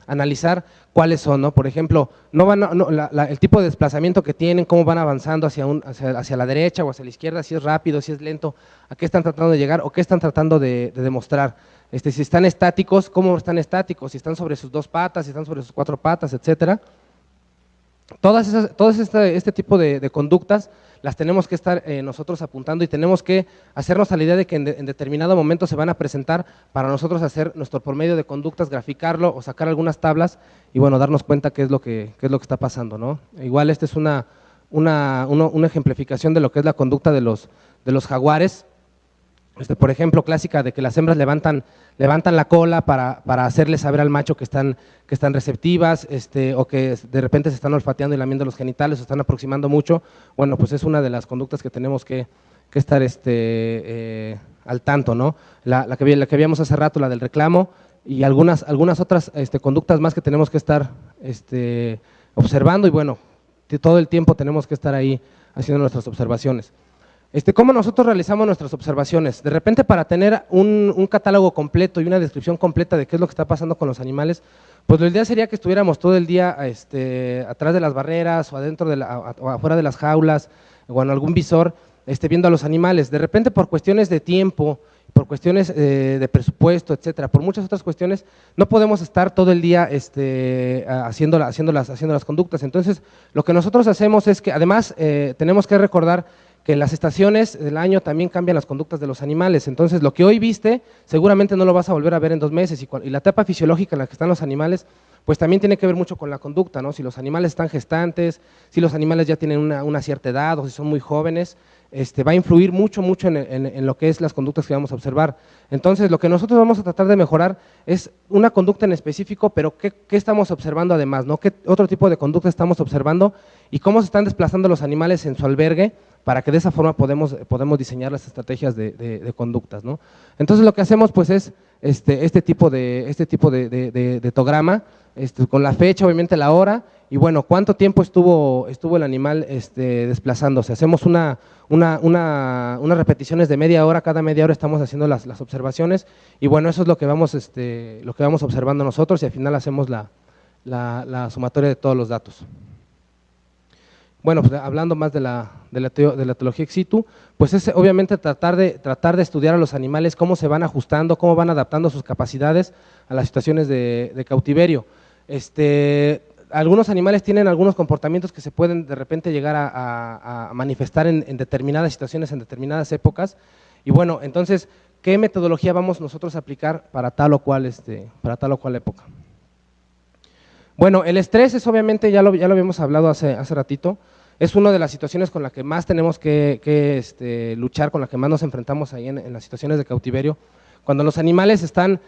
analizar cuáles son, ¿no? Por ejemplo, el tipo de desplazamiento que tienen, cómo van avanzando hacia la derecha o hacia la izquierda, si es rápido, si es lento, a qué están tratando de llegar o qué están tratando de demostrar. Si están estáticos, cómo están estáticos, si están sobre sus 2 patas, si están sobre sus 4 patas, etcétera. Todas este tipo de conductas las tenemos que estar nosotros apuntando y tenemos que hacernos a la idea de que en determinado momento se van a presentar para nosotros hacer nuestro promedio de conductas, graficarlo o sacar algunas tablas y bueno, darnos cuenta qué es lo que está pasando, ¿no? Igual esta es una ejemplificación de lo que es la conducta de los jaguares. Por ejemplo, clásica de que las hembras levantan la cola para hacerle saber al macho que están receptivas, o que de repente se están olfateando y lamiendo los genitales, se están aproximando mucho. Bueno, pues es una de las conductas que tenemos que estar al tanto, ¿no? La que vimos hace rato, la del reclamo, y algunas otras conductas más que tenemos que estar observando, y bueno, todo el tiempo tenemos que estar ahí haciendo nuestras observaciones. ¿Cómo nosotros realizamos nuestras observaciones? De repente, para tener un catálogo completo y una descripción completa de qué es lo que está pasando con los animales, pues lo ideal sería que estuviéramos todo el día atrás de las barreras o adentro o afuera de las jaulas o en algún visor, viendo a los animales. De repente, por cuestiones de tiempo, por cuestiones de presupuesto, etcétera, por muchas otras cuestiones, no podemos estar todo el día haciendo las conductas. Entonces, lo que nosotros hacemos es que, además, tenemos que recordar que en las estaciones del año también cambian las conductas de los animales. Entonces, lo que hoy viste, seguramente no lo vas a volver a ver en 2 meses, y la etapa fisiológica en la que están los animales, pues también tiene que ver mucho con la conducta, ¿no? Si los animales están gestantes, si los animales ya tienen una cierta edad o si son muy jóvenes, va a influir mucho en lo que es las conductas que vamos a observar. Entonces, lo que nosotros vamos a tratar de mejorar es una conducta en específico, pero ¿qué estamos observando además, ¿no? ¿Qué otro tipo de conducta estamos observando y cómo se están desplazando los animales en su albergue, para que de esa forma podemos diseñar las estrategias de conductas, ¿no? Entonces, lo que hacemos pues es este tipo de etograma, con la fecha, obviamente la hora, y bueno, cuánto tiempo estuvo el animal desplazándose. Hacemos unas repeticiones de media hora, cada media hora estamos haciendo las observaciones, y bueno, eso es lo que vamos observando nosotros, y al final hacemos la sumatoria de todos los datos. Bueno, pues hablando más de la teología ex situ, pues es obviamente tratar de estudiar a los animales, cómo se van ajustando, cómo van adaptando sus capacidades a las situaciones de cautiverio. Algunos animales tienen algunos comportamientos que se pueden de repente llegar a manifestar en determinadas situaciones, en determinadas épocas, y bueno, entonces, ¿qué metodología vamos nosotros a aplicar para tal o cual época? Bueno, el estrés es obviamente, ya lo habíamos hablado hace ratito, es una de las situaciones con la que más tenemos que luchar, con la que más nos enfrentamos ahí en las situaciones de cautiverio. Cuando los animales están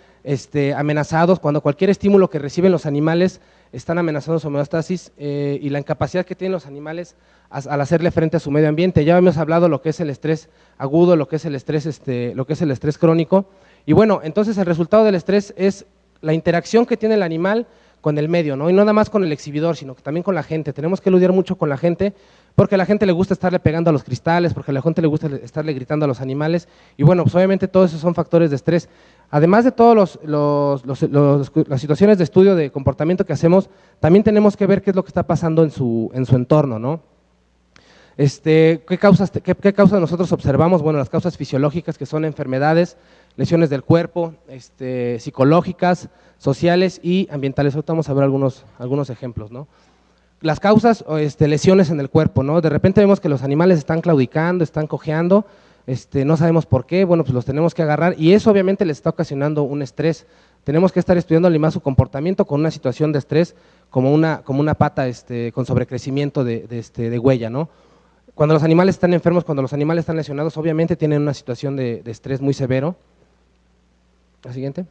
amenazados, cuando cualquier estímulo que reciben los animales están amenazando su homeostasis y la incapacidad que tienen los animales al hacerle frente a su medio ambiente. Ya hemos hablado lo que es el estrés agudo, lo que es el estrés crónico, y bueno, entonces el resultado del estrés es la interacción que tiene el animal con el medio, ¿no? Y no nada más con el exhibidor, sino que también con la gente. Tenemos que lidiar mucho con la gente, porque a la gente le gusta estarle pegando a los cristales, porque a la gente le gusta estarle gritando a los animales, y bueno, pues obviamente todos esos son factores de estrés. Además de todas las situaciones de estudio de comportamiento que hacemos, también tenemos que ver qué es lo que está pasando en su entorno, ¿no? ¿Qué causas nosotros observamos? Bueno, las causas fisiológicas, que son enfermedades, lesiones del cuerpo, psicológicas, sociales y ambientales. Ahorita vamos a ver algunos ejemplos, ¿no? Las causas, lesiones en el cuerpo, ¿no? De repente vemos que los animales están claudicando, están cojeando, no sabemos por qué, bueno, pues los tenemos que agarrar, y eso obviamente les está ocasionando un estrés. Tenemos que estar estudiando más su comportamiento con una situación de estrés, como una pata con sobrecrecimiento de huella, ¿no? Cuando los animales están enfermos, cuando los animales están lesionados, obviamente tienen una situación de estrés muy severo. La siguiente.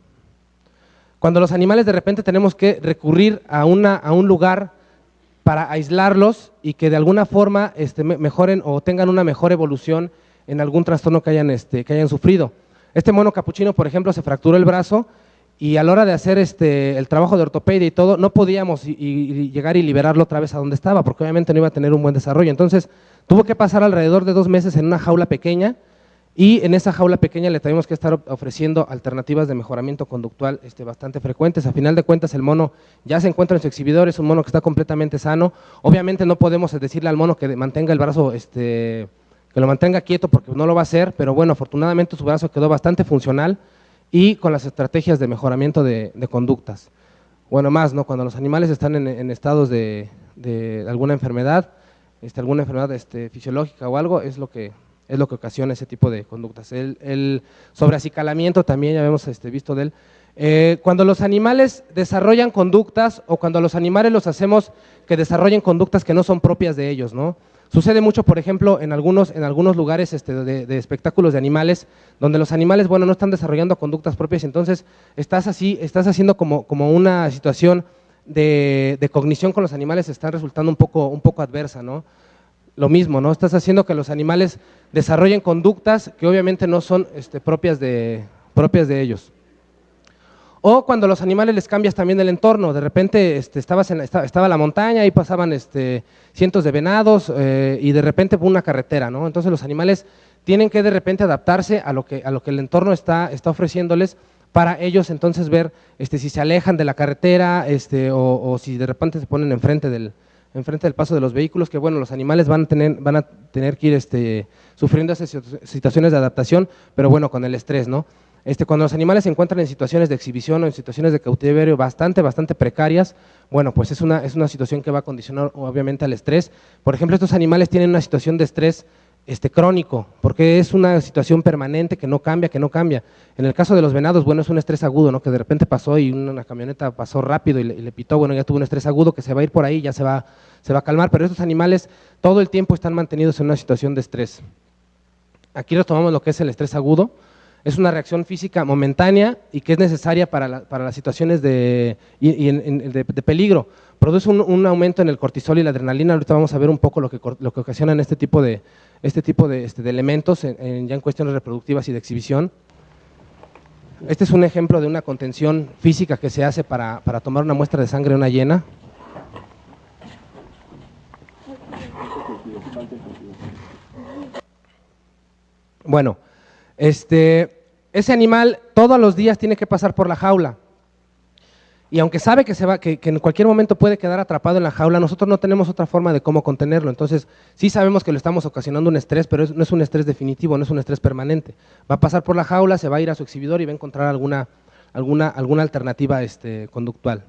Cuando los animales de repente tenemos que recurrir a un lugar para aislarlos y que de alguna forma mejoren o tengan una mejor evolución en algún trastorno que hayan sufrido. Este mono capuchino, por ejemplo, se fracturó el brazo, y a la hora de hacer el trabajo de ortopedia y todo, no podíamos llegar y liberarlo otra vez a donde estaba, porque obviamente no iba a tener un buen desarrollo. Entonces, tuvo que pasar alrededor de 2 meses en una jaula pequeña, y en esa jaula pequeña le tenemos que estar ofreciendo alternativas de mejoramiento conductual bastante frecuentes. A final de cuentas, el mono ya se encuentra en su exhibidor, es un mono que está completamente sano. Obviamente no podemos decirle al mono que mantenga el brazo, que lo mantenga quieto, porque no lo va a hacer, pero bueno, afortunadamente su brazo quedó bastante funcional y con las estrategias de mejoramiento de conductas. Bueno, más, ¿no? Cuando los animales están en estados de alguna enfermedad, fisiológica o algo, es lo que ocasiona ese tipo de conductas. El sobreacicalamiento también ya habíamos visto de él. Cuando los animales desarrollan conductas, o cuando a los animales los hacemos que desarrollen conductas que no son propias de ellos, ¿no? Sucede mucho, por ejemplo, en algunos lugares de espectáculos de animales, donde los animales, bueno, no están desarrollando conductas propias, entonces estás haciendo como una situación de cognición con los animales, están resultando un poco adversa, ¿no? Lo mismo, ¿no? Estás haciendo que los animales desarrollen conductas que obviamente no son propias de ellos. O cuando a los animales les cambias también el entorno, de repente estaba la montaña y pasaban cientos de venados y de repente una carretera, ¿no? Entonces los animales tienen que de repente adaptarse a lo que el entorno está ofreciéndoles para ellos entonces ver si se alejan de la carretera o si de repente se ponen enfrente del paso de los vehículos, que bueno, los animales van a tener que ir sufriendo esas situaciones de adaptación, pero bueno, con el estrés, ¿no? Cuando los animales se encuentran en situaciones de exhibición o en situaciones de cautiverio bastante precarias, bueno, pues es una situación que va a condicionar obviamente al estrés. Por ejemplo, estos animales tienen una situación de estrés crónico, porque es una situación permanente que no cambia. En el caso de los venados, bueno, es un estrés agudo, ¿no? Que de repente pasó y una camioneta pasó rápido y le pitó, bueno, ya tuvo un estrés agudo que se va a ir por ahí, ya se va a calmar, pero estos animales todo el tiempo están mantenidos en una situación de estrés. Aquí retomamos lo que es el estrés agudo. Es una reacción física momentánea y que es necesaria para las situaciones de peligro. Produce un aumento en el cortisol y la adrenalina. Ahorita vamos a ver un poco lo que ocasionan este tipo de elementos ya en cuestiones reproductivas y de exhibición. Este es un ejemplo de una contención física que se hace para tomar una muestra de sangre de una hiena. Bueno, ese animal todos los días tiene que pasar por la jaula. Y aunque sabe que en cualquier momento puede quedar atrapado en la jaula, nosotros no tenemos otra forma de cómo contenerlo. Entonces, sí sabemos que le estamos ocasionando un estrés, pero no es un estrés definitivo, no es un estrés permanente. Va a pasar por la jaula, se va a ir a su exhibidor y va a encontrar alguna alternativa conductual.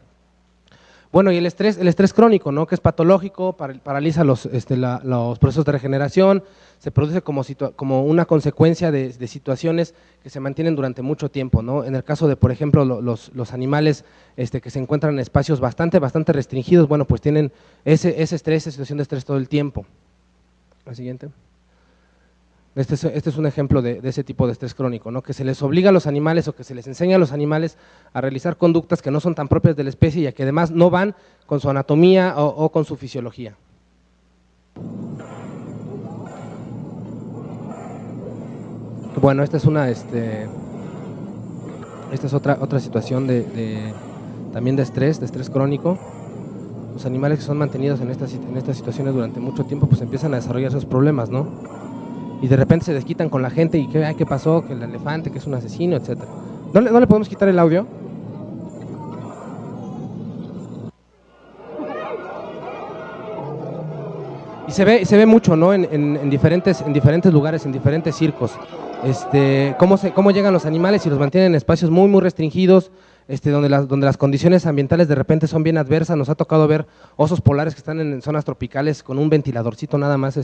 Bueno, y el estrés crónico, ¿no? Que es patológico, paraliza los procesos de regeneración, se produce como una consecuencia de situaciones que se mantienen durante mucho tiempo, ¿no? En el caso de, por ejemplo, los animales que se encuentran en espacios bastante restringidos, bueno, pues tienen esa situación de estrés todo el tiempo. La siguiente. Este es un ejemplo de ese tipo de estrés crónico, ¿no? Que se les obliga a los animales o que se les enseña a los animales a realizar conductas que no son tan propias de la especie y que además no van con su anatomía o con su fisiología. Bueno, esta es otra situación también de estrés crónico. Los animales que son mantenidos en estas situaciones durante mucho tiempo pues empiezan a desarrollar esos problemas, ¿no? Y de repente se desquitan con la gente y ¿qué pasó? Que el elefante, que es un asesino, etcétera. ¿No le podemos quitar el audio? Y se ve mucho, ¿no? En diferentes lugares, en diferentes circos. Cómo llegan los animales y los mantienen en espacios muy restringidos, donde las condiciones ambientales de repente son bien adversas. Nos ha tocado ver osos polares que están en zonas tropicales con un ventiladorcito nada más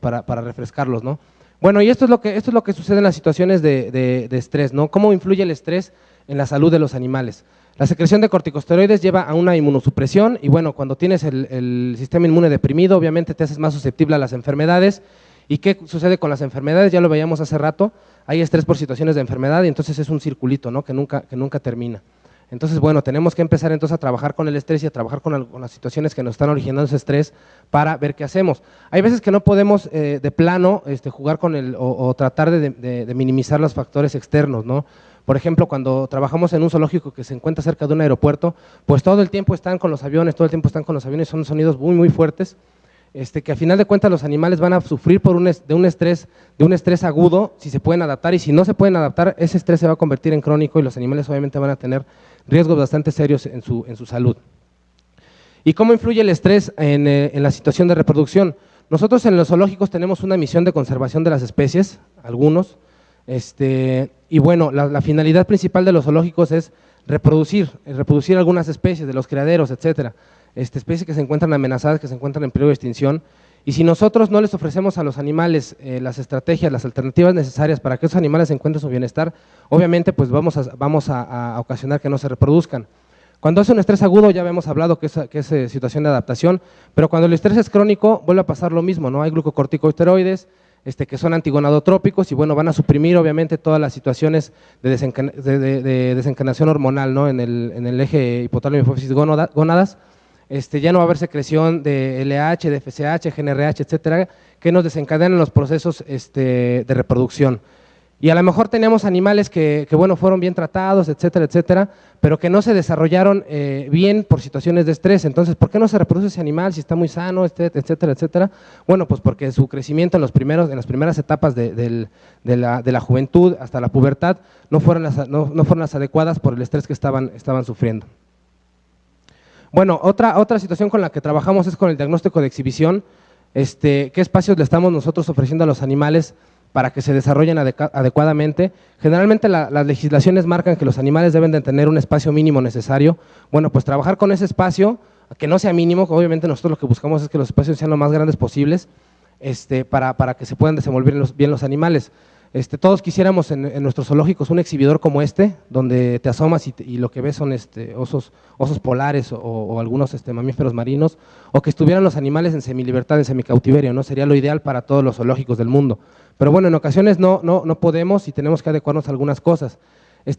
para refrescarlos, ¿no? Bueno, y esto es lo que sucede en las situaciones de estrés, ¿no? ¿Cómo influye el estrés en la salud de los animales? La secreción de corticosteroides lleva a una inmunosupresión y bueno, cuando tienes el sistema inmune deprimido, obviamente te haces más susceptible a las enfermedades. ¿Y qué sucede con las enfermedades? Ya lo veíamos hace rato, hay estrés por situaciones de enfermedad y entonces es un circulito, ¿no? que nunca termina. Entonces, bueno, tenemos que empezar entonces a trabajar con el estrés y a trabajar con las situaciones que nos están originando ese estrés para ver qué hacemos. Hay veces que no podemos de plano jugar con o tratar de minimizar los factores externos, ¿no? Por ejemplo, cuando trabajamos en un zoológico que se encuentra cerca de un aeropuerto, pues todo el tiempo están con los aviones, son sonidos muy fuertes, que al final de cuentas los animales van a sufrir de un estrés agudo, si se pueden adaptar, y si no se pueden adaptar, ese estrés se va a convertir en crónico y los animales obviamente van a tener riesgos bastante serios en su salud. ¿Y cómo influye el estrés en la situación de reproducción? Nosotros en los zoológicos tenemos una misión de conservación de las especies, algunos, y bueno, la finalidad principal de los zoológicos es reproducir algunas especies de los criaderos, etcétera, especies que se encuentran amenazadas, que se encuentran en peligro de extinción, y si nosotros no les ofrecemos a los animales las estrategias, las alternativas necesarias para que esos animales encuentren su bienestar, obviamente pues vamos a ocasionar que no se reproduzcan. Cuando es un estrés agudo ya habíamos hablado que es situación de adaptación, pero cuando el estrés es crónico vuelve a pasar lo mismo, ¿no? Hay glucocorticosteroides que son antigonadotrópicos y bueno, van a suprimir obviamente todas las situaciones de desencadenación hormonal, ¿no? en el eje hipotálamo hipófisis gónadas. Ya no va a haber secreción de LH, de FSH, GnRH, etcétera, que nos desencadenan los procesos de reproducción. Y a lo mejor teníamos animales que bueno, fueron bien tratados, etcétera, etcétera, pero que no se desarrollaron bien por situaciones de estrés. Entonces, ¿por qué no se reproduce ese animal si está muy sano, etcétera, etcétera? Bueno, pues porque su crecimiento en las primeras etapas de la juventud hasta la pubertad no fueron las adecuadas por el estrés que estaban sufriendo. Bueno, otra situación con la que trabajamos es con el diagnóstico de exhibición. ¿Qué espacios le estamos nosotros ofreciendo a los animales para que se desarrollen adecuadamente? Generalmente las legislaciones marcan que los animales deben de tener un espacio mínimo necesario. Bueno, pues trabajar con ese espacio, que no sea mínimo, obviamente nosotros lo que buscamos es que los espacios sean lo más grandes posibles, para que se puedan desenvolver bien los animales. Todos quisiéramos en nuestros zoológicos un exhibidor como donde te asomas y lo que ves son osos polares o algunos mamíferos marinos, o que estuvieran los animales en semilibertad, en semicautiverio, ¿no? Sería lo ideal para todos los zoológicos del mundo. Pero bueno, en ocasiones no podemos y tenemos que adecuarnos a algunas cosas.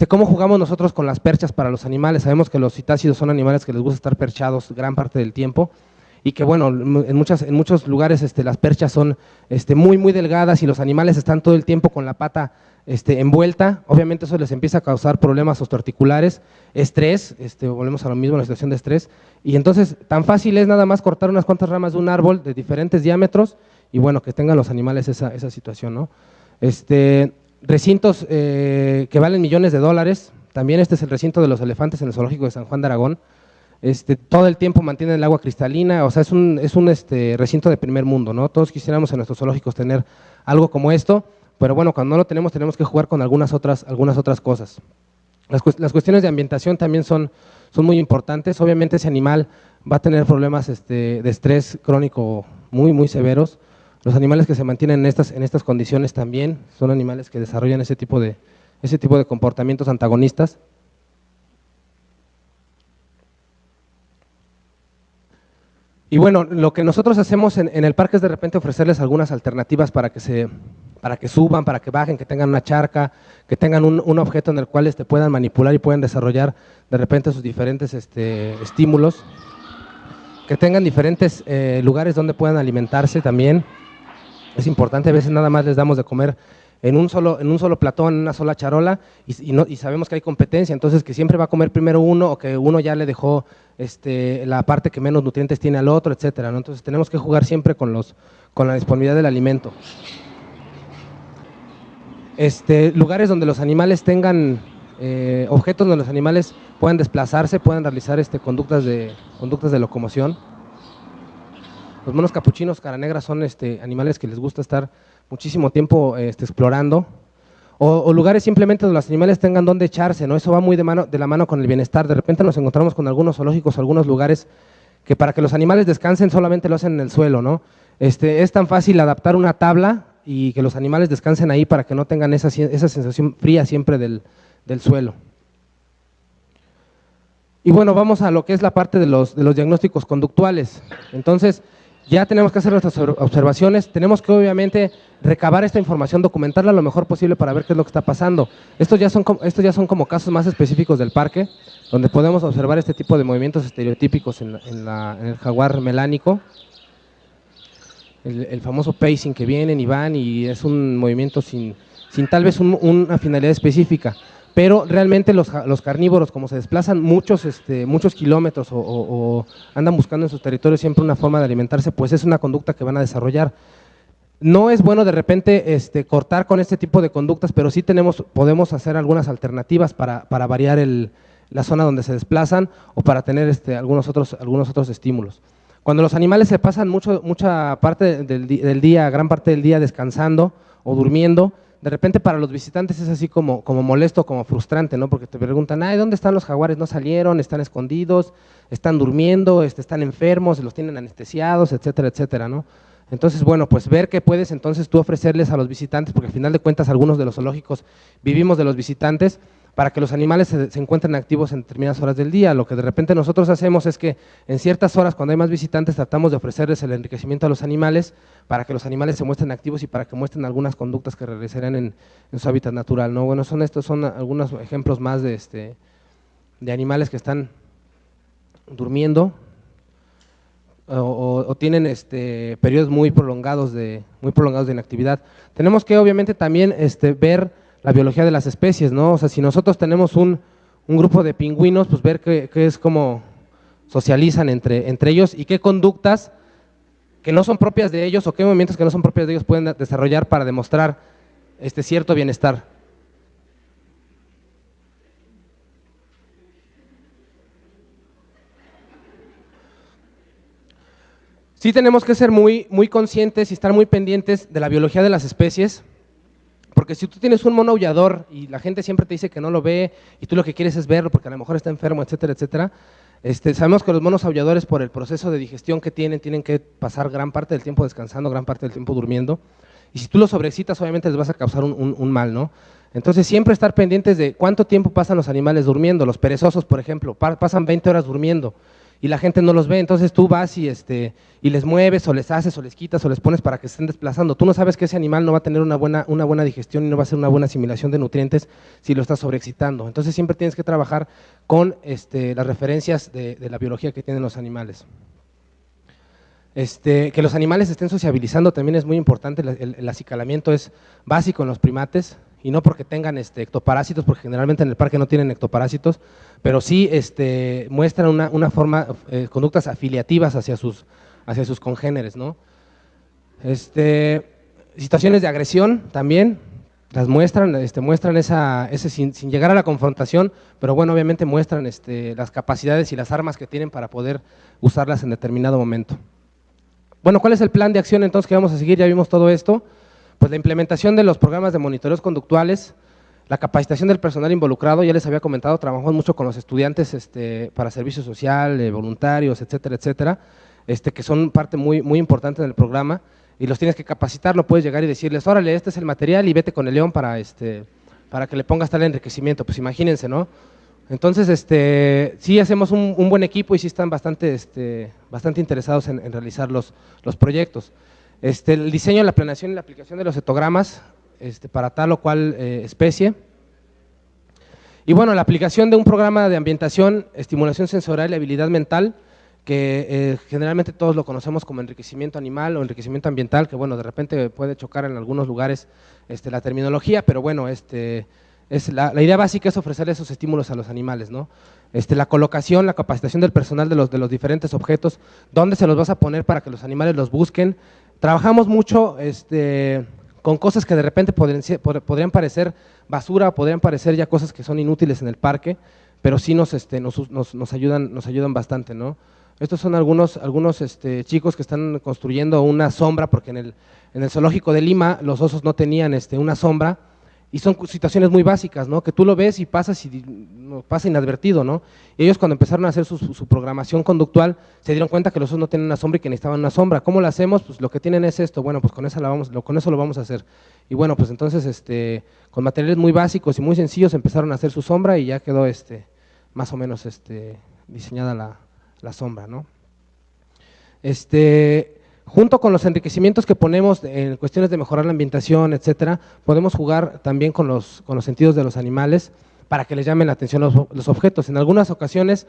¿Cómo jugamos nosotros con las perchas para los animales? Sabemos que los citácidos son animales que les gusta estar perchados gran parte del tiempo, y que bueno, en muchos lugares las perchas son muy muy delgadas y los animales están todo el tiempo con la pata envuelta. Obviamente eso les empieza a causar problemas osteoarticulares, estrés, volvemos a lo mismo, la situación de estrés, y entonces tan fácil es nada más cortar unas cuantas ramas de un árbol de diferentes diámetros y bueno, que tengan los animales esa situación, ¿no? Recintos que valen millones de dólares, también es el recinto de los elefantes en el zoológico de San Juan de Aragón. Todo el tiempo mantienen el agua cristalina, o sea, es un recinto de primer mundo, ¿no? Todos quisiéramos en nuestros zoológicos tener algo como esto, pero bueno, cuando no lo tenemos que jugar con algunas otras cosas. Las cuestiones de ambientación también son muy importantes. Obviamente ese animal va a tener problemas de estrés crónico muy muy severos. Los animales que se mantienen en estas condiciones también son animales que desarrollan ese tipo de comportamientos antagonistas. Y bueno, lo que nosotros hacemos en el parque es de repente ofrecerles algunas alternativas para que suban, para que bajen, que tengan una charca, que tengan un objeto en el cual puedan manipular y puedan desarrollar de repente sus diferentes estímulos, que tengan diferentes lugares donde puedan alimentarse también. Es importante, a veces nada más les damos de comer en un solo platón, en una sola charola, y sabemos que hay competencia, entonces que siempre va a comer primero uno, o que uno ya le dejó la parte que menos nutrientes tiene al otro, etcétera, ¿no? Entonces tenemos que jugar siempre con la disponibilidad del alimento. Lugares donde los animales tengan objetos donde los animales puedan desplazarse, puedan realizar conductas de locomoción. Los monos capuchinos cara negra son animales que les gusta estar muchísimo tiempo explorando, o lugares simplemente donde los animales tengan donde echarse, ¿no? Eso va muy de la mano con el bienestar. De repente nos encontramos con algunos zoológicos, algunos lugares que para que los animales descansen solamente lo hacen en el suelo, ¿no? Es tan fácil adaptar una tabla y que los animales descansen ahí para que no tengan esa sensación fría siempre del suelo. Y bueno, vamos a lo que es la parte de los diagnósticos conductuales. Entonces, ya tenemos que hacer nuestras observaciones, tenemos que obviamente recabar esta información, documentarla lo mejor posible para ver qué es lo que está pasando. Estos ya son como casos más específicos del parque, donde podemos observar este tipo de movimientos estereotípicos en el jaguar melánico. El famoso pacing, que vienen y van, y es un movimiento sin tal vez una finalidad específica. Pero realmente los carnívoros, como se desplazan muchos kilómetros o andan buscando en sus territorios siempre una forma de alimentarse, pues es una conducta que van a desarrollar. No es bueno de repente cortar con este tipo de conductas, pero sí podemos hacer algunas alternativas para variar la zona donde se desplazan, o para tener algunos otros estímulos. Cuando los animales se pasan mucha parte del día, gran parte del día descansando o durmiendo, de repente para los visitantes es así como molesto, como frustrante, ¿no? Porque te preguntan, ¿dónde están los jaguares? ¿No salieron? ¿Están escondidos? ¿Están durmiendo? ¿Están enfermos? ¿Los tienen anestesiados? Etcétera, etcétera, ¿no? Entonces, bueno, pues ver qué puedes entonces tú ofrecerles a los visitantes, porque al final de cuentas algunos de los zoológicos vivimos de los visitantes, para que los animales se encuentren activos en determinadas horas del día. Lo que de repente nosotros hacemos es que en ciertas horas, cuando hay más visitantes, tratamos de ofrecerles el enriquecimiento a los animales, para que los animales se muestren activos y para que muestren algunas conductas que realizarán en su hábitat natural, ¿no? Bueno, estos son algunos ejemplos más de animales que están durmiendo o tienen periodos muy prolongados de inactividad. Tenemos que obviamente también ver la biología de las especies, ¿no? O sea, si nosotros tenemos un grupo de pingüinos, pues ver qué es cómo socializan entre ellos y qué conductas que no son propias de ellos o qué movimientos que no son propios de ellos pueden desarrollar para demostrar cierto bienestar. Sí tenemos que ser muy conscientes y estar muy pendientes de la biología de las especies, porque si tú tienes un mono aullador y la gente siempre te dice que no lo ve y tú lo que quieres es verlo porque a lo mejor está enfermo, etcétera, etcétera, sabemos que los monos aulladores por el proceso de digestión que tienen que pasar gran parte del tiempo descansando, gran parte del tiempo durmiendo, y si tú los sobreexcitas obviamente les vas a causar un mal, ¿no? Entonces siempre estar pendientes de cuánto tiempo pasan los animales durmiendo. Los perezosos, por ejemplo, pasan 20 horas durmiendo y la gente no los ve, entonces tú vas y les mueves o les haces o les quitas o les pones para que se estén desplazando. Tú no sabes que ese animal no va a tener una buena digestión y no va a hacer una buena asimilación de nutrientes si lo estás sobreexcitando. Entonces siempre tienes que trabajar con las referencias de la biología que tienen los animales. Que los animales estén sociabilizando también es muy importante. El acicalamiento es básico en los primates y no porque tengan ectoparásitos, porque generalmente en el parque no tienen ectoparásitos, pero sí muestran una forma, conductas afiliativas hacia sus congéneres, ¿no? Situaciones de agresión también las muestran, muestran sin llegar a la confrontación, pero bueno, obviamente muestran las capacidades y las armas que tienen para poder usarlas en determinado momento. Bueno, ¿cuál es el plan de acción entonces que vamos a seguir? Ya vimos todo esto. Pues la implementación de los programas de monitoreos conductuales, la capacitación del personal involucrado, ya les había comentado, trabajamos mucho con los estudiantes para servicio social, voluntarios, etcétera, etcétera, que son parte muy importante del programa, y los tienes que capacitar, no puedes llegar y decirles, órale, este es el material y vete con el león para que le pongas tal enriquecimiento, pues imagínense, ¿no? Entonces, sí hacemos un buen equipo y sí están bastante interesados en realizar los proyectos. El diseño, la planeación y la aplicación de los cetogramas para tal o cual especie. Y bueno, la aplicación de un programa de ambientación, estimulación sensorial y habilidad mental, que generalmente todos lo conocemos como enriquecimiento animal o enriquecimiento ambiental, que bueno, de repente puede chocar en algunos lugares la terminología, pero bueno, la idea básica es ofrecer esos estímulos a los animales, ¿no? La colocación, la capacitación del personal de los diferentes objetos, dónde se los vas a poner para que los animales los busquen. Trabajamos mucho con cosas que de repente podrían parecer basura, podrían parecer ya cosas que son inútiles en el parque, pero sí nos ayudan bastante, ¿no? Estos son algunos chicos que están construyendo una sombra, porque en el zoológico de Lima los osos no tenían una sombra, y son situaciones muy básicas, ¿no? Que tú lo ves y pasa inadvertido, ¿no? Y ellos cuando empezaron a hacer su programación conductual se dieron cuenta que los osos no tienen una sombra y que necesitaban una sombra. ¿Cómo lo hacemos? Pues lo que tienen es esto, bueno, pues con eso lo vamos a hacer. Y bueno, pues entonces con materiales muy básicos y muy sencillos empezaron a hacer su sombra y ya quedó más o menos diseñada la sombra, ¿no? Junto con los enriquecimientos que ponemos en cuestiones de mejorar la ambientación, etcétera, podemos jugar también con los sentidos de los animales para que les llamen la atención los objetos. En algunas ocasiones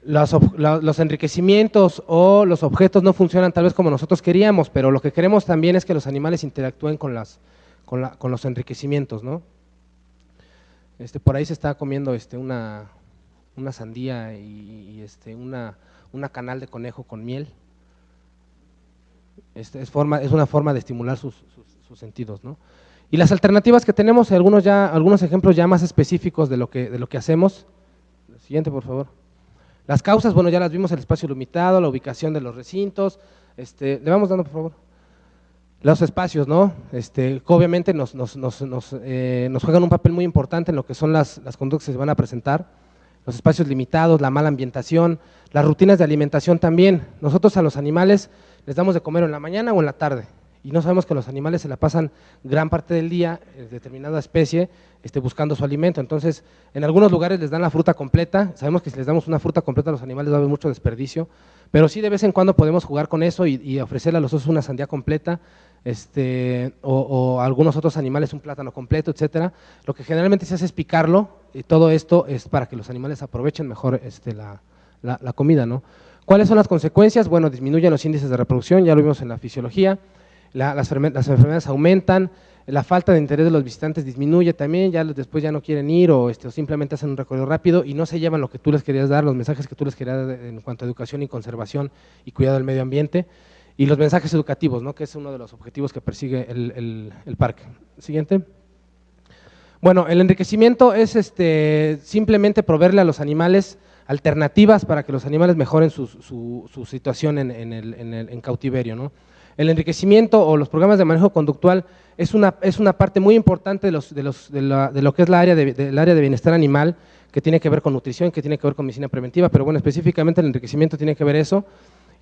los enriquecimientos o los objetos no funcionan tal vez como nosotros queríamos, pero lo que queremos también es que los animales interactúen con los enriquecimientos, ¿no? Por ahí se está comiendo una sandía y una canal de conejo con miel. Es una forma de estimular sus sentidos, ¿no? Y las alternativas que tenemos, algunos ejemplos ya más específicos de lo que hacemos. Siguiente, por favor. Las causas, bueno, ya las vimos, el espacio limitado, la ubicación de los recintos. Le vamos dando, por favor. Los espacios, ¿no? Que obviamente nos juegan un papel muy importante en lo que son las conductas que se van a presentar. Los espacios limitados, la mala ambientación, las rutinas de alimentación también. Nosotros a los animales les damos de comer en la mañana o en la tarde, y no sabemos que los animales se la pasan gran parte del día, determinada especie, buscando su alimento. Entonces, en algunos lugares les dan la fruta completa. Sabemos que si les damos una fruta completa a los animales va a haber mucho desperdicio, pero sí de vez en cuando podemos jugar con eso y ofrecerle a los osos una sandía completa, o a algunos otros animales un plátano completo, etcétera. Lo que generalmente se hace es picarlo, y todo esto es para que los animales aprovechen mejor la comida, ¿no? ¿Cuáles son las consecuencias? Bueno, disminuyen los índices de reproducción, ya lo vimos en la fisiología. las enfermedades aumentan, la falta de interés de los visitantes disminuye también, ya después ya no quieren ir o simplemente hacen un recorrido rápido y no se llevan lo que tú les querías dar, los mensajes que tú les querías dar en cuanto a educación y conservación y cuidado del medio ambiente, y los mensajes educativos, ¿no? Que es uno de los objetivos que persigue el parque. Siguiente. Bueno, el enriquecimiento es simplemente proveerle a los animales alternativas para que los animales mejoren su situación en cautiverio, ¿no? El enriquecimiento o los programas de manejo conductual es una parte muy importante de lo que es del área de bienestar animal, que tiene que ver con nutrición, que tiene que ver con medicina preventiva, pero bueno, específicamente el enriquecimiento tiene que ver eso,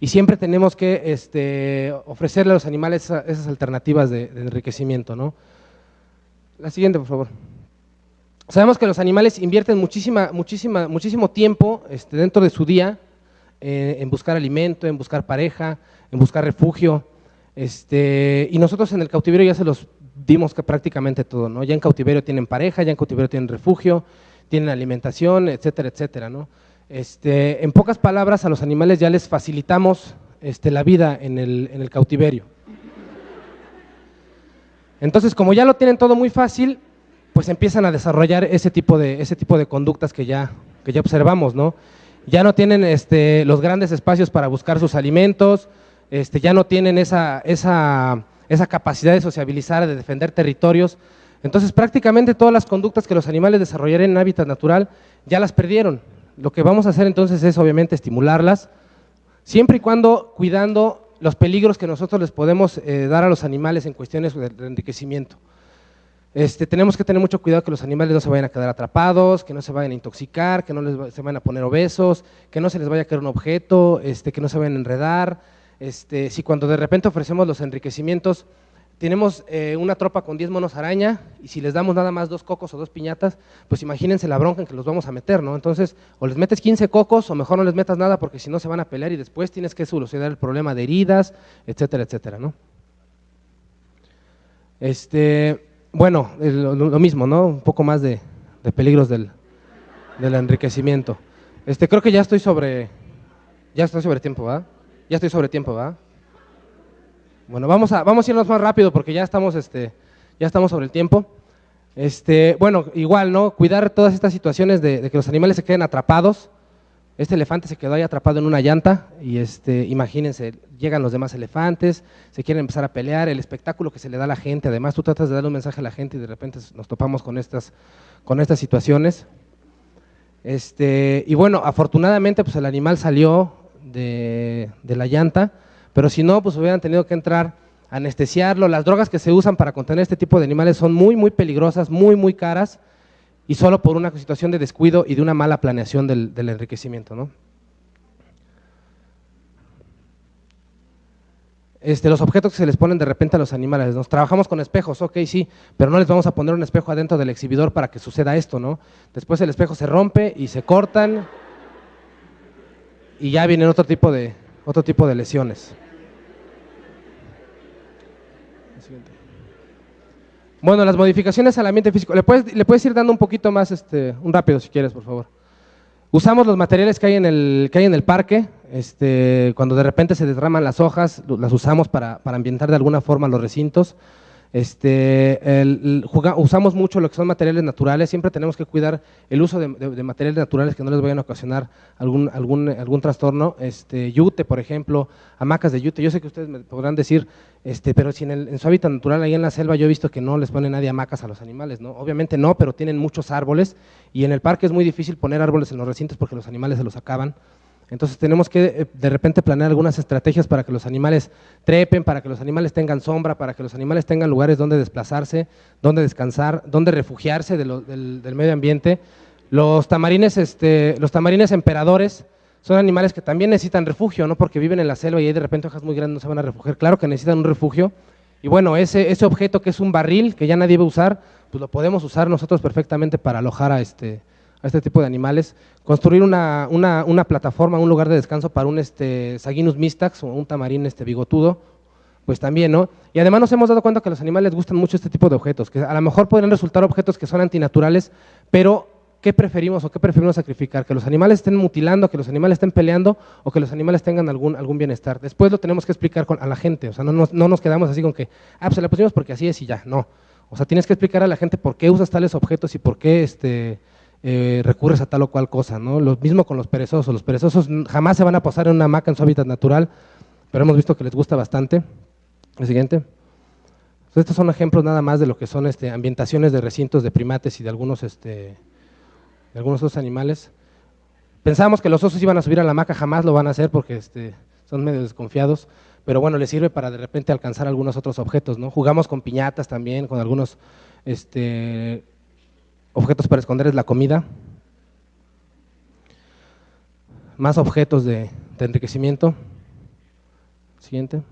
y siempre tenemos que ofrecerle a los animales esas alternativas de enriquecimiento, ¿no? La siguiente, por favor. Sabemos que los animales invierten muchísimo tiempo dentro de su día en buscar alimento, en buscar pareja, en buscar refugio, y nosotros en el cautiverio ya se los dimos que prácticamente todo, ¿no? Ya en cautiverio tienen pareja, ya en cautiverio tienen refugio, tienen alimentación, etcétera, etcétera, ¿no? En pocas palabras, a los animales ya les facilitamos la vida en el cautiverio. Entonces, como ya lo tienen todo muy fácil, pues empiezan a desarrollar ese tipo de conductas que ya observamos, ¿no? Ya no tienen los grandes espacios para buscar sus alimentos, ya no tienen esa capacidad de sociabilizar, de defender territorios. Entonces, prácticamente todas las conductas que los animales desarrollarían en hábitat natural ya las perdieron. Lo que vamos a hacer entonces es obviamente estimularlas, siempre y cuando cuidando los peligros que nosotros les podemos dar a los animales en cuestiones de enriquecimiento. Tenemos que tener mucho cuidado que los animales no se vayan a quedar atrapados, que no se vayan a intoxicar, que no se vayan a poner obesos, que no se les vaya a caer un objeto, que no se vayan a enredar. Si cuando de repente ofrecemos los enriquecimientos, tenemos una tropa con 10 monos araña y si les damos nada más 2 cocos o 2 piñatas, pues imagínense la bronca en que los vamos a meter, ¿no? Entonces, o les metes 15 cocos o mejor no les metas nada porque si no se van a pelear y después tienes que solucionar el problema de heridas, etcétera, etcétera, ¿no? Bueno, lo mismo, ¿no? Un poco más de peligros del enriquecimiento. Creo que ya estoy sobre tiempo, ¿verdad? Ya estoy sobre tiempo, ¿verdad? Bueno, vamos a irnos más rápido porque ya estamos sobre el tiempo. Bueno, igual, ¿no? Cuidar todas estas situaciones de que los animales se queden atrapados. Este elefante se quedó ahí atrapado en una llanta y imagínense, llegan los demás elefantes, se quieren empezar a pelear, el espectáculo que se le da a la gente, además tú tratas de darle un mensaje a la gente y de repente nos topamos con estas situaciones. Y bueno, afortunadamente pues el animal salió de la llanta, pero si no, pues hubieran tenido que entrar a anestesiarlo. Las drogas que se usan para contener este tipo de animales son muy, muy peligrosas, muy, muy caras, y solo por una situación de descuido y de una mala planeación del enriquecimiento, ¿no? Los objetos que se les ponen de repente a los animales, nos trabajamos con espejos, ok, sí, pero no les vamos a poner un espejo adentro del exhibidor para que suceda esto, ¿no? Después el espejo se rompe y se cortan y ya vienen otro tipo de lesiones. Bueno, las modificaciones al ambiente físico, le puedes ir dando un poquito más, un rápido si quieres, por favor. Usamos los materiales que hay en el parque, cuando de repente se derraman las hojas, las usamos para ambientar de alguna forma los recintos. Usamos mucho lo que son materiales naturales, siempre tenemos que cuidar el uso de materiales naturales que no les vayan a ocasionar algún trastorno. Yute, por ejemplo, hamacas de yute. Yo sé que ustedes me podrán decir, pero si en su hábitat natural, ahí en la selva, yo he visto que no les pone nadie hamacas a los animales, ¿no? Obviamente no, pero tienen muchos árboles y en el parque es muy difícil poner árboles en los recintos porque los animales se los acaban. Entonces tenemos que de repente planear algunas estrategias para que los animales trepen, para que los animales tengan sombra, para que los animales tengan lugares donde desplazarse, donde descansar, donde refugiarse del medio ambiente. Los tamarines emperadores son animales que también necesitan refugio, ¿no? Porque viven en la selva y hay de repente hojas muy grandes, no se van a refugiar. Claro que necesitan un refugio. Y bueno, ese objeto que es un barril que ya nadie va a usar, pues lo podemos usar nosotros perfectamente para alojar a este tipo de animales. Construir una plataforma, un lugar de descanso para un Saginus mistax o un tamarín bigotudo, pues también, ¿no? Y además nos hemos dado cuenta que a los animales les gustan mucho este tipo de objetos, que a lo mejor podrían resultar objetos que son antinaturales, pero ¿qué preferimos o qué preferimos sacrificar? ¿Que los animales estén mutilando, que los animales estén peleando o que los animales tengan algún bienestar? Después lo tenemos que explicar a la gente, o sea, no nos quedamos así con que, pues se la pusimos porque así es y ya, no. O sea, tienes que explicar a la gente por qué usas tales objetos y por qué recurres a tal o cual cosa, ¿no? Lo mismo con los perezosos jamás se van a posar en una hamaca en su hábitat natural, pero hemos visto que les gusta bastante. El siguiente. Entonces, estos son ejemplos nada más de lo que son ambientaciones de recintos de primates y de algunos otros animales. Pensábamos que los osos iban a subir a la hamaca, jamás lo van a hacer porque son medio desconfiados, pero bueno, les sirve para de repente alcanzar algunos otros objetos, ¿no? Jugamos con piñatas también, con algunos objetos para esconderles la comida. Más objetos de enriquecimiento. Siguiente.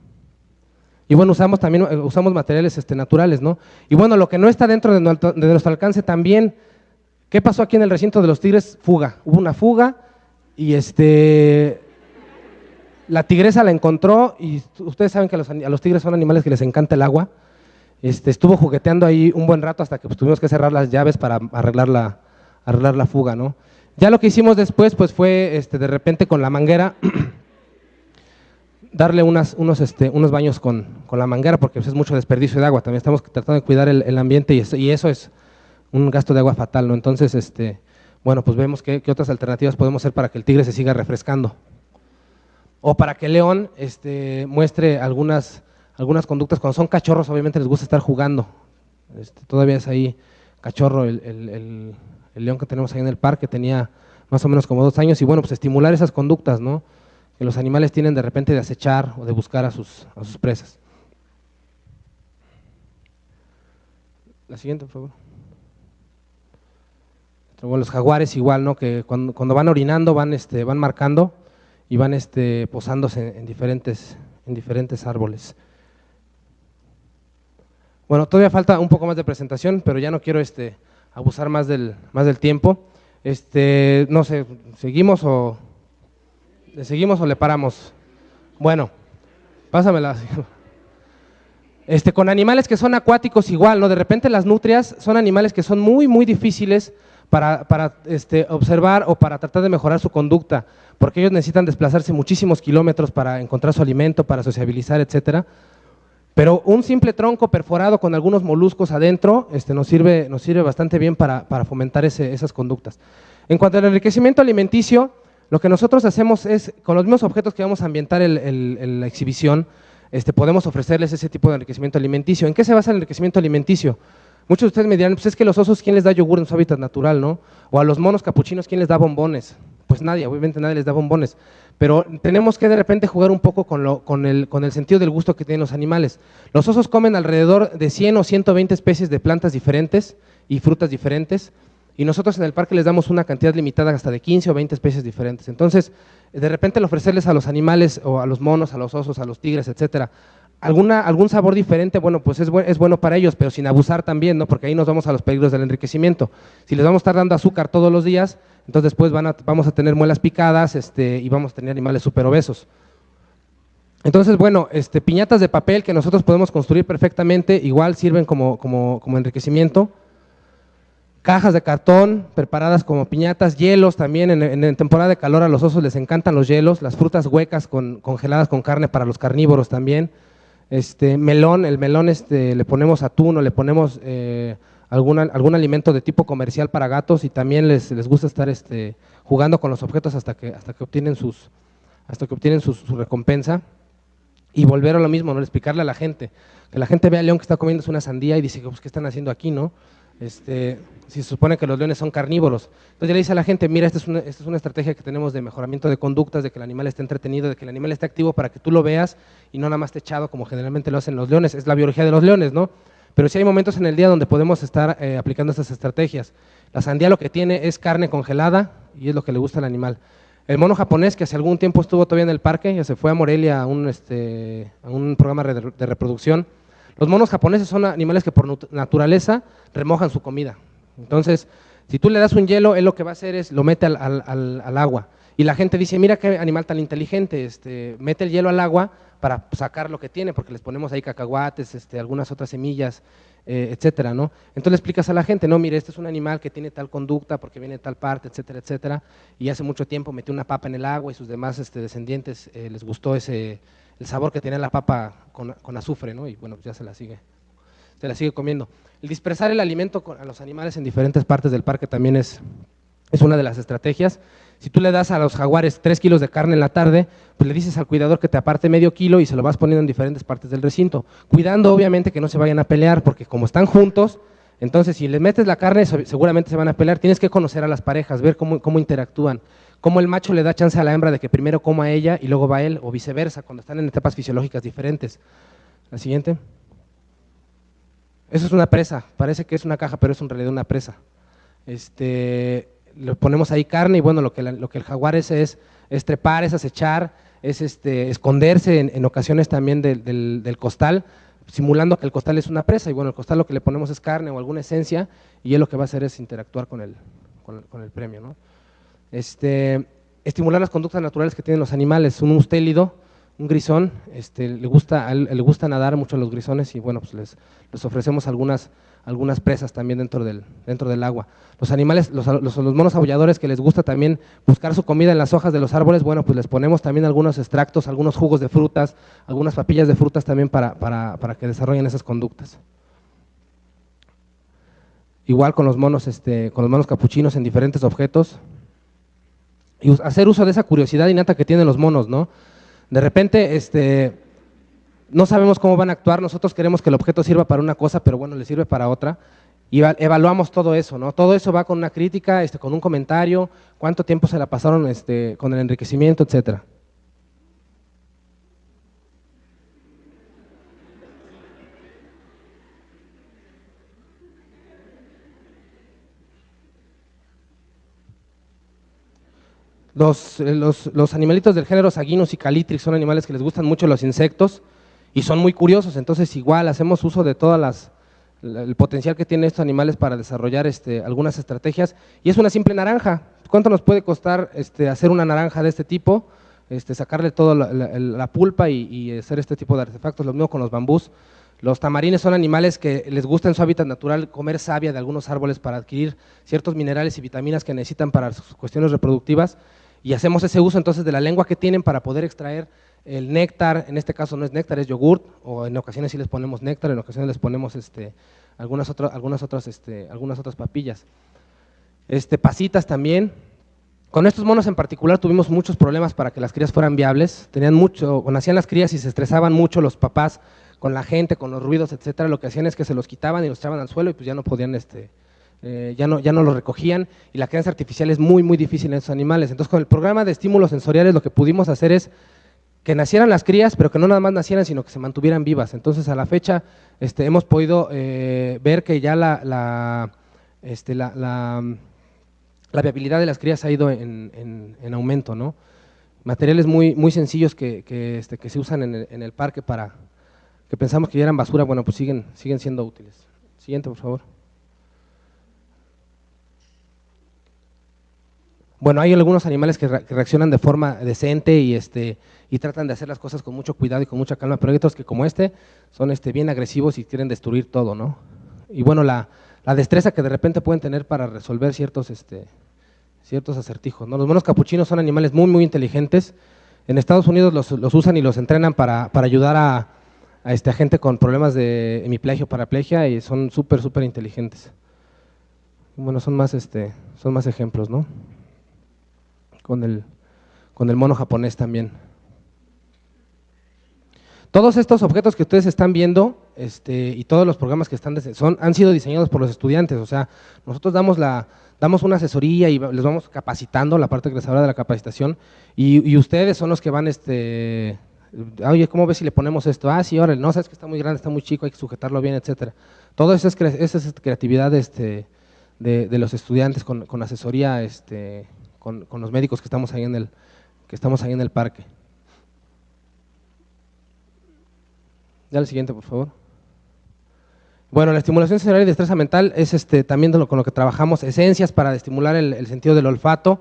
Y bueno, usamos materiales naturales, ¿no? Y bueno, lo que no está dentro de nuestro alcance también. ¿Qué pasó aquí en el recinto de los tigres? Fuga. Hubo una fuga y la tigresa la encontró y ustedes saben que a los tigres son animales que les encanta el agua. Estuvo jugueteando ahí un buen rato hasta que pues, tuvimos que cerrar las llaves para arreglar la fuga, ¿no? Ya lo que hicimos después pues fue de repente con la manguera darle unos baños con la manguera porque pues, es mucho desperdicio de agua. También estamos tratando de cuidar el ambiente y eso es un gasto de agua fatal, ¿no? Entonces, bueno, pues vemos qué otras alternativas podemos hacer para que el tigre se siga refrescando. O para que el león muestre algunas conductas. Cuando son cachorros, obviamente les gusta estar jugando. Todavía es ahí cachorro el león que tenemos ahí en el parque, tenía más o menos como 2 años. Y bueno, pues estimular esas conductas, ¿no? Que los animales tienen de repente de acechar o de buscar a sus presas. La siguiente, por favor. Bueno, los jaguares igual, ¿no? Que cuando van orinando van marcando y van posándose en diferentes árboles. Bueno, todavía falta un poco más de presentación, pero ya no quiero abusar más del tiempo. No sé, ¿seguimos o le paramos? Bueno, pásamela. Con animales que son acuáticos igual, ¿no? De repente las nutrias son animales que son muy, muy difíciles para observar o para tratar de mejorar su conducta, porque ellos necesitan desplazarse muchísimos kilómetros para encontrar su alimento, para sociabilizar, etcétera. Pero un simple tronco perforado con algunos moluscos adentro nos sirve bastante bien para fomentar esas conductas. En cuanto al enriquecimiento alimenticio, lo que nosotros hacemos es, con los mismos objetos que vamos a ambientar la exhibición, podemos ofrecerles ese tipo de enriquecimiento alimenticio. ¿En qué se basa el enriquecimiento alimenticio? Muchos de ustedes me dirán, pues es que los osos, ¿quién les da yogur en su hábitat natural, no? O a los monos capuchinos, ¿quién les da bombones? Pues nadie, obviamente nadie les da bombones. Pero tenemos que de repente jugar un poco con el sentido del gusto que tienen los animales. Los osos comen alrededor de 100 o 120 especies de plantas diferentes y frutas diferentes, y nosotros en el parque les damos una cantidad limitada hasta de 15 o 20 especies diferentes. Entonces, de repente al ofrecerles a los animales o a los monos, a los osos, a los tigres, etcétera, algún sabor diferente, bueno, pues es bueno para ellos, pero sin abusar también, ¿no? Porque ahí nos vamos a los peligros del enriquecimiento. Si les vamos a estar dando azúcar todos los días, entonces después vamos a tener muelas picadas y vamos a tener animales súper obesos. Entonces, bueno, piñatas de papel que nosotros podemos construir perfectamente, igual sirven como enriquecimiento. Cajas de cartón preparadas como piñatas, hielos también, en temporada de calor a los osos les encantan los hielos, las frutas huecas congeladas con carne para los carnívoros también. El melón le ponemos atún o le ponemos algún alimento de tipo comercial para gatos, y también les gusta estar jugando con los objetos hasta que obtienen su recompensa. Y volver a lo mismo, ¿no? Explicarle a la gente, que la gente vea al león que está comiéndose una sandía y dice, pues, ¿qué están haciendo aquí, no? Si se supone que los leones son carnívoros. Entonces ya le dice a la gente, mira, esta es una estrategia que tenemos de mejoramiento de conductas, de que el animal esté entretenido, de que el animal esté activo para que tú lo veas y no nada más esté echado como generalmente lo hacen los leones. Es la biología de los leones, ¿no? Pero sí hay momentos en el día donde podemos estar aplicando estas estrategias. La sandía lo que tiene es carne congelada y es lo que le gusta al animal. El mono japonés, que hace algún tiempo estuvo todavía en el parque, ya se fue a Morelia a un programa de reproducción. Los monos japoneses son animales que por naturaleza remojan su comida. Entonces, si tú le das un hielo, él lo que va a hacer es lo mete al agua. y la gente dice, mira qué animal tan inteligente, mete el hielo al agua para sacar lo que tiene, porque les ponemos ahí cacahuates, algunas otras semillas, etcétera, ¿no? Entonces le explicas a la gente, no, mire, este es un animal que tiene tal conducta porque viene de tal parte, etcétera, etcétera, y hace mucho tiempo metió una papa en el agua y sus demás descendientes les gustó el sabor que tenía la papa con azufre, ¿no? Y bueno, pues ya se la sigue comiendo. El dispersar el alimento a los animales en diferentes partes del parque también es una de las estrategias. Si tú le das a los jaguares 3 kilos de carne en la tarde, pues le dices al cuidador que te aparte medio kilo y se lo vas poniendo en diferentes partes del recinto, cuidando obviamente que no se vayan a pelear, porque como están juntos, entonces si les metes la carne seguramente se van a pelear. Tienes que conocer a las parejas, ver cómo interactúan, cómo el macho le da chance a la hembra de que primero coma a ella y luego va él, o viceversa, cuando están en etapas fisiológicas diferentes. La siguiente. Eso es una presa, parece que es una caja, pero es en realidad una presa. Le ponemos ahí carne y bueno, lo que el jaguar es trepar, es acechar, es esconderse en ocasiones también del costal, simulando que el costal es una presa, y bueno, el costal lo que le ponemos es carne o alguna esencia, y él lo que va a hacer es interactuar con el premio, ¿no? Estimular las conductas naturales que tienen los animales. Un mustélido, un grisón, le gusta nadar mucho a los grisones, y bueno, pues les ofrecemos algunas presas también dentro del agua. Los animales, los monos aulladores, que les gusta también buscar su comida en las hojas de los árboles, bueno, pues les ponemos también algunos extractos, algunos jugos de frutas, algunas papillas de frutas también para que desarrollen esas conductas. Igual con los monos capuchinos en diferentes objetos, y hacer uso de esa curiosidad innata que tienen los monos, ¿no? De repente, no sabemos cómo van a actuar, nosotros queremos que el objeto sirva para una cosa, pero bueno, le sirve para otra, y evaluamos todo eso, ¿no? Todo eso va con una crítica, con un comentario, cuánto tiempo se la pasaron con el enriquecimiento, etcétera. Los animalitos del género Saguinus y Calitrix son animales que les gustan mucho los insectos y son muy curiosos, entonces igual hacemos uso de todas el potencial que tienen estos animales para desarrollar algunas estrategias, y es una simple naranja. ¿Cuánto nos puede costar hacer una naranja de este tipo? Sacarle toda la pulpa y hacer este tipo de artefactos. Lo mismo con los bambús. Los tamarines son animales que les gusta en su hábitat natural comer savia de algunos árboles para adquirir ciertos minerales y vitaminas que necesitan para sus cuestiones reproductivas, y hacemos ese uso entonces de la lengua que tienen para poder extraer el néctar. En este caso no es néctar, es yogurt, o en ocasiones sí les ponemos néctar, en ocasiones les ponemos algunas otras papillas. Pasitas también. Con estos monos en particular tuvimos muchos problemas para que las crías fueran viables. Nacían las crías y se estresaban mucho los papás con la gente, con los ruidos, etcétera. Lo que hacían es que se los quitaban y los echaban al suelo, y pues ya no podían, ya no los recogían, y la crianza artificial es muy, muy difícil en esos animales. Entonces, con el programa de estímulos sensoriales lo que pudimos hacer es que nacieran las crías, pero que no nada más nacieran, sino que se mantuvieran vivas. Entonces, a la fecha hemos podido ver que ya la viabilidad de las crías ha ido en aumento, ¿no? Materiales muy, muy sencillos que se usan en el parque que pensamos que ya eran basura, bueno, pues siguen siendo útiles. Siguiente, por favor. Bueno, hay algunos animales que reaccionan de forma decente y tratan de hacer las cosas con mucho cuidado y con mucha calma, pero hay otros que, como son bien agresivos y quieren destruir todo, ¿no? Y bueno, la destreza que de repente pueden tener para resolver ciertos acertijos, ¿no? Los monos capuchinos son animales muy, muy inteligentes. En Estados Unidos los usan y los entrenan para ayudar a gente con problemas de hemiplegia o paraplegia, y son súper, súper inteligentes. Bueno, son más ejemplos, ¿no? Con el mono japonés también. Todos estos objetos que ustedes están viendo y todos los programas que han sido diseñados por los estudiantes. O sea, nosotros damos una asesoría y les vamos capacitando, la parte que les habla de la capacitación, y ustedes son los que van, oye, ¿cómo ves si le ponemos esto? Ah, sí, órale, no, sabes que está muy grande, está muy chico, hay que sujetarlo bien, etcétera. Todo eso es creatividad de los estudiantes con asesoría con los médicos que estamos ahí en el parque. Ya el siguiente, por favor. Bueno, la estimulación sensorial y destreza mental es también con lo que trabajamos, esencias para estimular el sentido del olfato,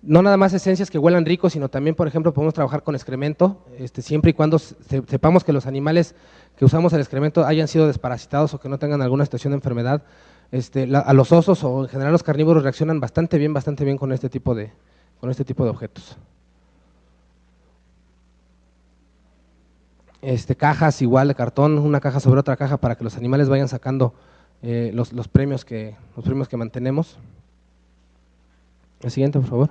no nada más esencias que huelan rico, sino también, por ejemplo, podemos trabajar con excremento, siempre y cuando sepamos que los animales que usamos el excremento hayan sido desparasitados o que no tengan alguna situación de enfermedad. A los osos o en general los carnívoros reaccionan bastante bien con este tipo de objetos. Cajas igual de cartón, una caja sobre otra caja para que los animales vayan sacando los premios que mantenemos. El siguiente, por favor.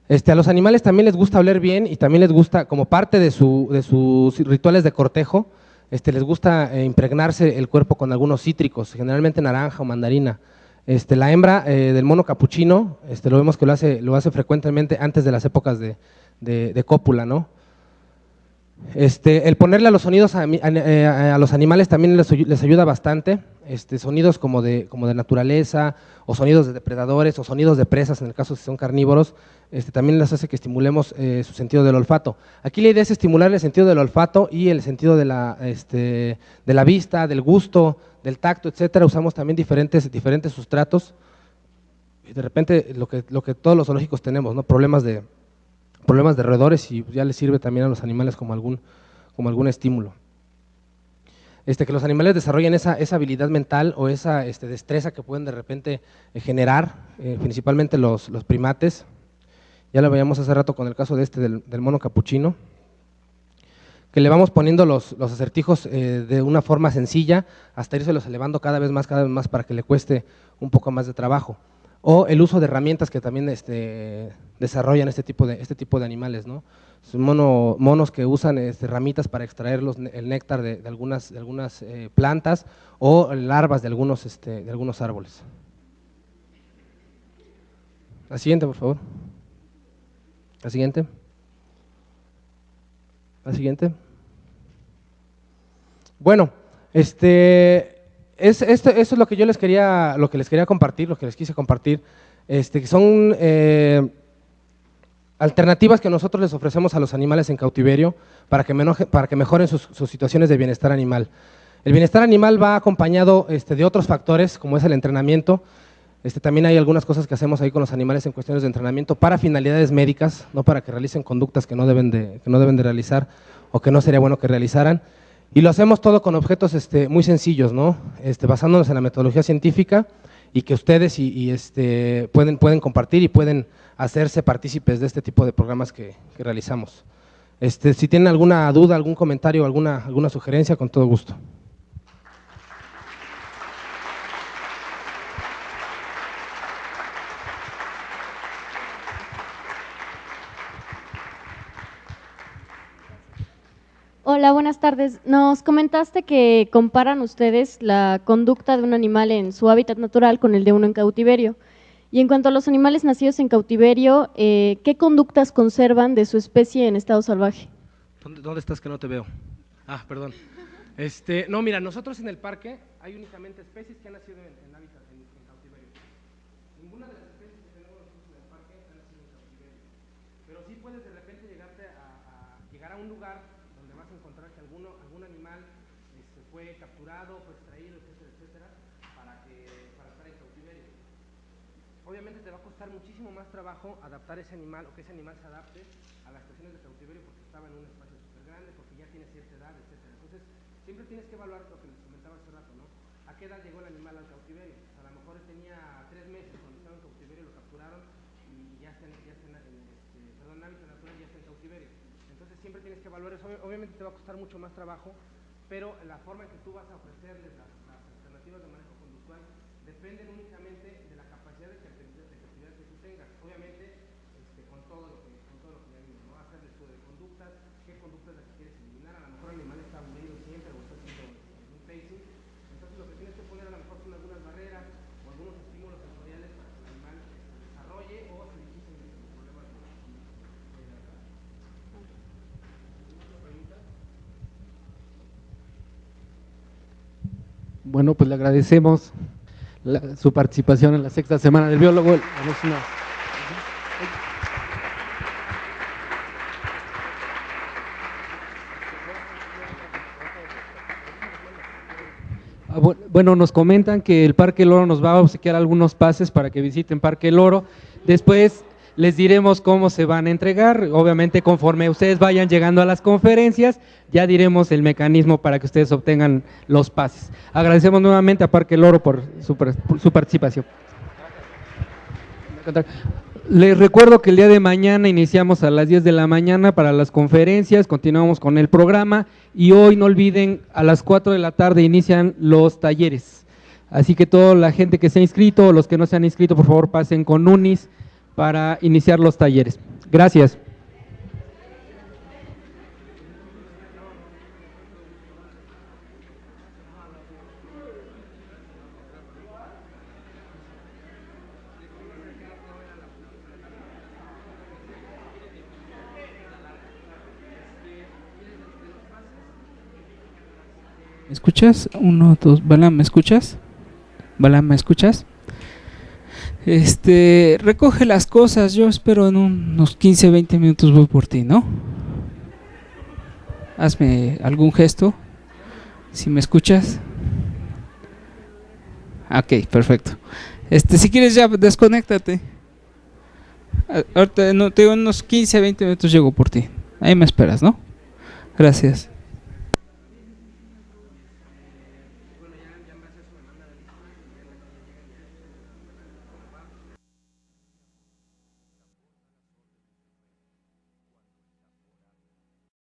A los animales también les gusta oler bien y también les gusta, como parte de sus rituales de cortejo, les gusta impregnarse el cuerpo con algunos cítricos, generalmente naranja o mandarina. La hembra del mono capuchino, lo vemos que lo hace frecuentemente antes de las épocas de cópula, ¿no? El ponerle a los sonidos a los animales también les ayuda bastante, sonidos como de naturaleza, o sonidos de depredadores, o sonidos de presas en el caso de si son carnívoros, también les hace que estimulemos su sentido del olfato. Aquí la idea es estimular el sentido del olfato y el sentido de la vista, del gusto, del tacto, etcétera. Usamos también diferentes sustratos, y de repente lo que todos los zoológicos tenemos, ¿no? Problemas de roedores, y ya les sirve también a los animales como algún estímulo. Que los animales desarrollen esa habilidad mental o esa destreza que pueden de repente generar, principalmente los primates. Ya lo veíamos hace rato con el caso del mono capuchino, que le vamos poniendo los acertijos de una forma sencilla hasta irselos elevando cada vez más para que le cueste un poco más de trabajo. O el uso de herramientas que también desarrollan este tipo de animales, ¿no? Son monos que usan ramitas para extraer el néctar de algunas plantas, o larvas de algunos árboles. La siguiente, por favor. La siguiente. Bueno, eso es lo que les quería compartir, lo que les quise compartir, que son alternativas que nosotros les ofrecemos a los animales en cautiverio para que mejoren sus situaciones de bienestar animal. El bienestar animal va acompañado de otros factores, como es el entrenamiento. También hay algunas cosas que hacemos ahí con los animales en cuestiones de entrenamiento para finalidades médicas, no para que realicen conductas que no deben de realizar o que no sería bueno que realizaran. Y lo hacemos todo con objetos muy sencillos, ¿no? Basándonos en la metodología científica, y que ustedes pueden compartir y pueden hacerse partícipes de este tipo de programas que realizamos. Si tienen alguna duda, algún comentario, alguna sugerencia, con todo gusto. Hola, buenas tardes. Nos comentaste que comparan ustedes la conducta de un animal en su hábitat natural con el de uno en cautiverio. Y en cuanto a los animales nacidos en cautiverio, ¿qué conductas conservan de su especie en estado salvaje? ¿Dónde estás que no te veo? Perdón. No, mira, nosotros en el parque hay únicamente especies que han nacido en hábitat en cautiverio. Ninguna de las especies que tenemos nosotros en el parque han nacido en cautiverio. Pero sí puedes de repente llegar a un lugar donde vas a encontrar que algún animal fue capturado, fue extraído, etcétera, para estar en cautiverio. Obviamente te va a costar muchísimo más trabajo adaptar ese animal, o que ese animal se adapte a las situaciones de cautiverio, porque estaba en un espacio súper grande, porque ya tiene cierta edad, etcétera. Entonces, siempre tienes que evaluar lo que les comentaba hace rato, ¿no? ¿A qué edad llegó el animal al cautiverio? Pues a lo mejor tenía 3 meses cuando estaba en cautiverio, lo capturaron y ya está en hábitat natural, ya está en cautiverio. Entonces siempre tienes que evaluar eso. Obviamente te va a costar mucho más trabajo, pero la forma en que tú vas a ofrecerles las alternativas de manejo conductual dependen únicamente de la capacidad de creatividad que tú tengas. Obviamente con todo lo que ya vimos, ¿no? Hacer el estudio de conductas, qué conductas las que quieres eliminar. A lo mejor el animal está aburrido siempre o está haciendo un pacing. Entonces lo que tienes que poner a lo mejor son algunas barreras o algunos estímulos sensoriales para que el animal desarrolle o se dificulte los problemas de conducta. Bueno, pues le agradecemos su participación en la sexta semana del biólogo. Bueno, nos comentan que el Parque El Oro nos va a obsequiar algunos pases para que visiten Parque El Oro. Después les diremos cómo se van a entregar. Obviamente, conforme ustedes vayan llegando a las conferencias, ya diremos el mecanismo para que ustedes obtengan los pases. Agradecemos nuevamente a Parque El Oro por su participación. Les recuerdo que el día de mañana iniciamos a las 10 de la mañana para las conferencias, continuamos con el programa y hoy no olviden, a las 4 de la tarde inician los talleres. Así que toda la gente que se ha inscrito o los que no se han inscrito, por favor pasen con UNIS para iniciar los talleres. Gracias. ¿Me escuchas? 1, 2, Balam, ¿me escuchas? Balam, ¿me escuchas? Recoge las cosas, yo espero en unos 15, 20 minutos voy por ti, ¿no? Hazme algún gesto, si me escuchas. Ok, perfecto. Si quieres ya desconéctate. Ahorita, no, te digo, en unos 15, 20 minutos llego por ti. Ahí me esperas, ¿no? Gracias.